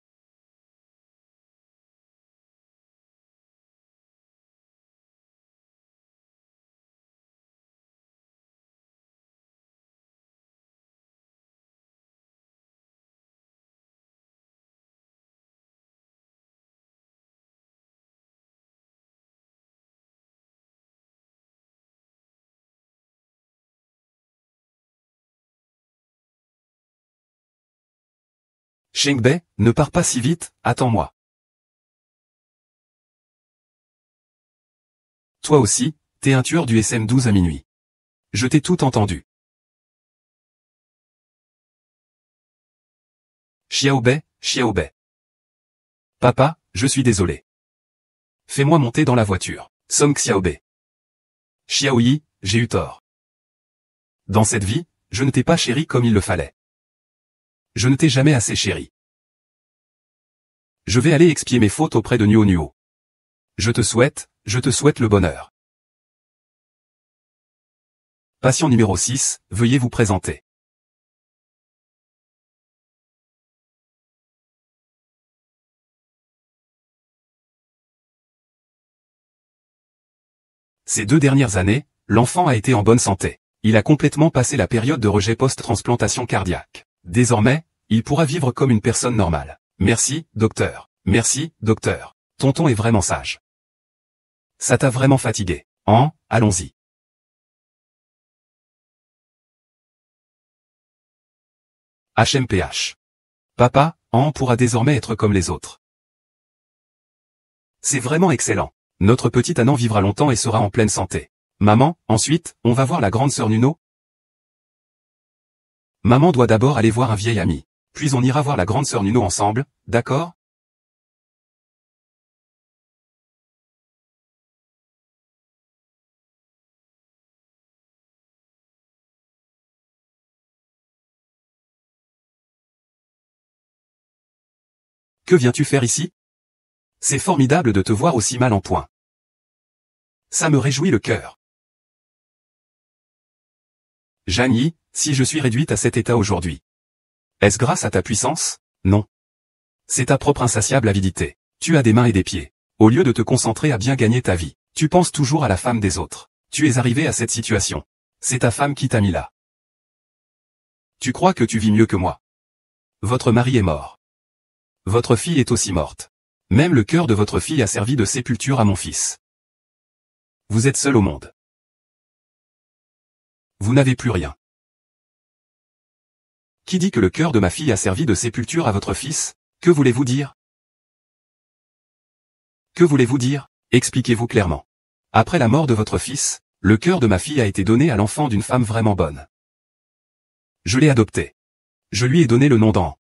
Shengbei, ne pars pas si vite, attends-moi. Toi aussi, t'es un tueur du SM-12 à minuit. Je t'ai tout entendu. Xiaobei, Xiaobei. Papa, je suis désolé. Fais-moi monter dans la voiture. Song Xiaobei. Xiaoyi, j'ai eu tort. Dans cette vie, je ne t'ai pas chéri comme il le fallait. Je ne t'ai jamais assez chéri. Je vais aller expier mes fautes auprès de Nuo Nuo. Je te souhaite le bonheur. Patient numéro 6, veuillez vous présenter. Ces 2 dernières années, l'enfant a été en bonne santé. Il a complètement passé la période de rejet post-transplantation cardiaque. Désormais, il pourra vivre comme une personne normale. Merci, docteur. Merci, docteur. Tonton est vraiment sage. Ça t'a vraiment fatigué. Allons-y. HMPH. Papa, pourra désormais être comme les autres. C'est vraiment excellent. Notre petit Anan vivra longtemps et sera en pleine santé. Maman, ensuite, on va voir la grande sœur Nuno. Maman doit d'abord aller voir un vieil ami. Puis on ira voir la grande sœur Nuno ensemble, d'accord? Que viens-tu faire ici? C'est formidable de te voir aussi mal en point. Ça me réjouit le cœur. Janie, si je suis réduite à cet état aujourd'hui. Est-ce grâce à ta puissance? Non. C'est ta propre insatiable avidité. Tu as des mains et des pieds. Au lieu de te concentrer à bien gagner ta vie, tu penses toujours à la femme des autres. Tu es arrivé à cette situation. C'est ta femme qui t'a mis là. Tu crois que tu vis mieux que moi. Votre mari est mort. Votre fille est aussi morte. Même le cœur de votre fille a servi de sépulture à mon fils. Vous êtes seul au monde. Vous n'avez plus rien. Qui dit que le cœur de ma fille a servi de sépulture à votre fils? Que voulez-vous dire? Que voulez-vous dire? Expliquez-vous clairement. Après la mort de votre fils, le cœur de ma fille a été donné à l'enfant d'une femme vraiment bonne. Je l'ai adopté. Je lui ai donné le nom d'An.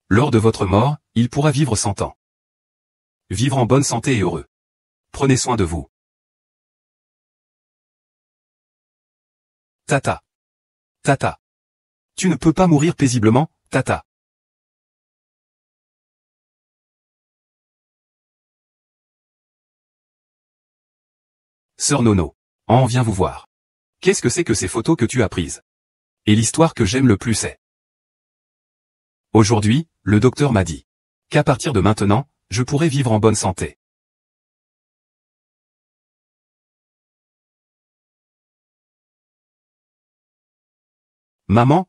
Lors de votre mort, il pourra vivre 100 ans. Vivre en bonne santé et heureux. Prenez soin de vous. Tata. Tata. Tu ne peux pas mourir paisiblement, Tata. Sœur Nono. Viens vous voir. Qu'est-ce que c'est que ces photos que tu as prises? Et l'histoire que j'aime le plus c'est. Aujourd'hui, le docteur m'a dit qu'à partir de maintenant, je pourrai vivre en bonne santé. Maman,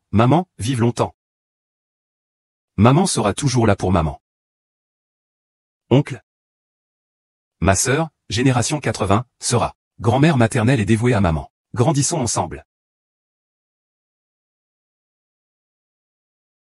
vive longtemps. Maman sera toujours là pour maman. Oncle. Ma sœur, génération 80, sera grand-mère maternelle et dévouée à maman. Grandissons ensemble.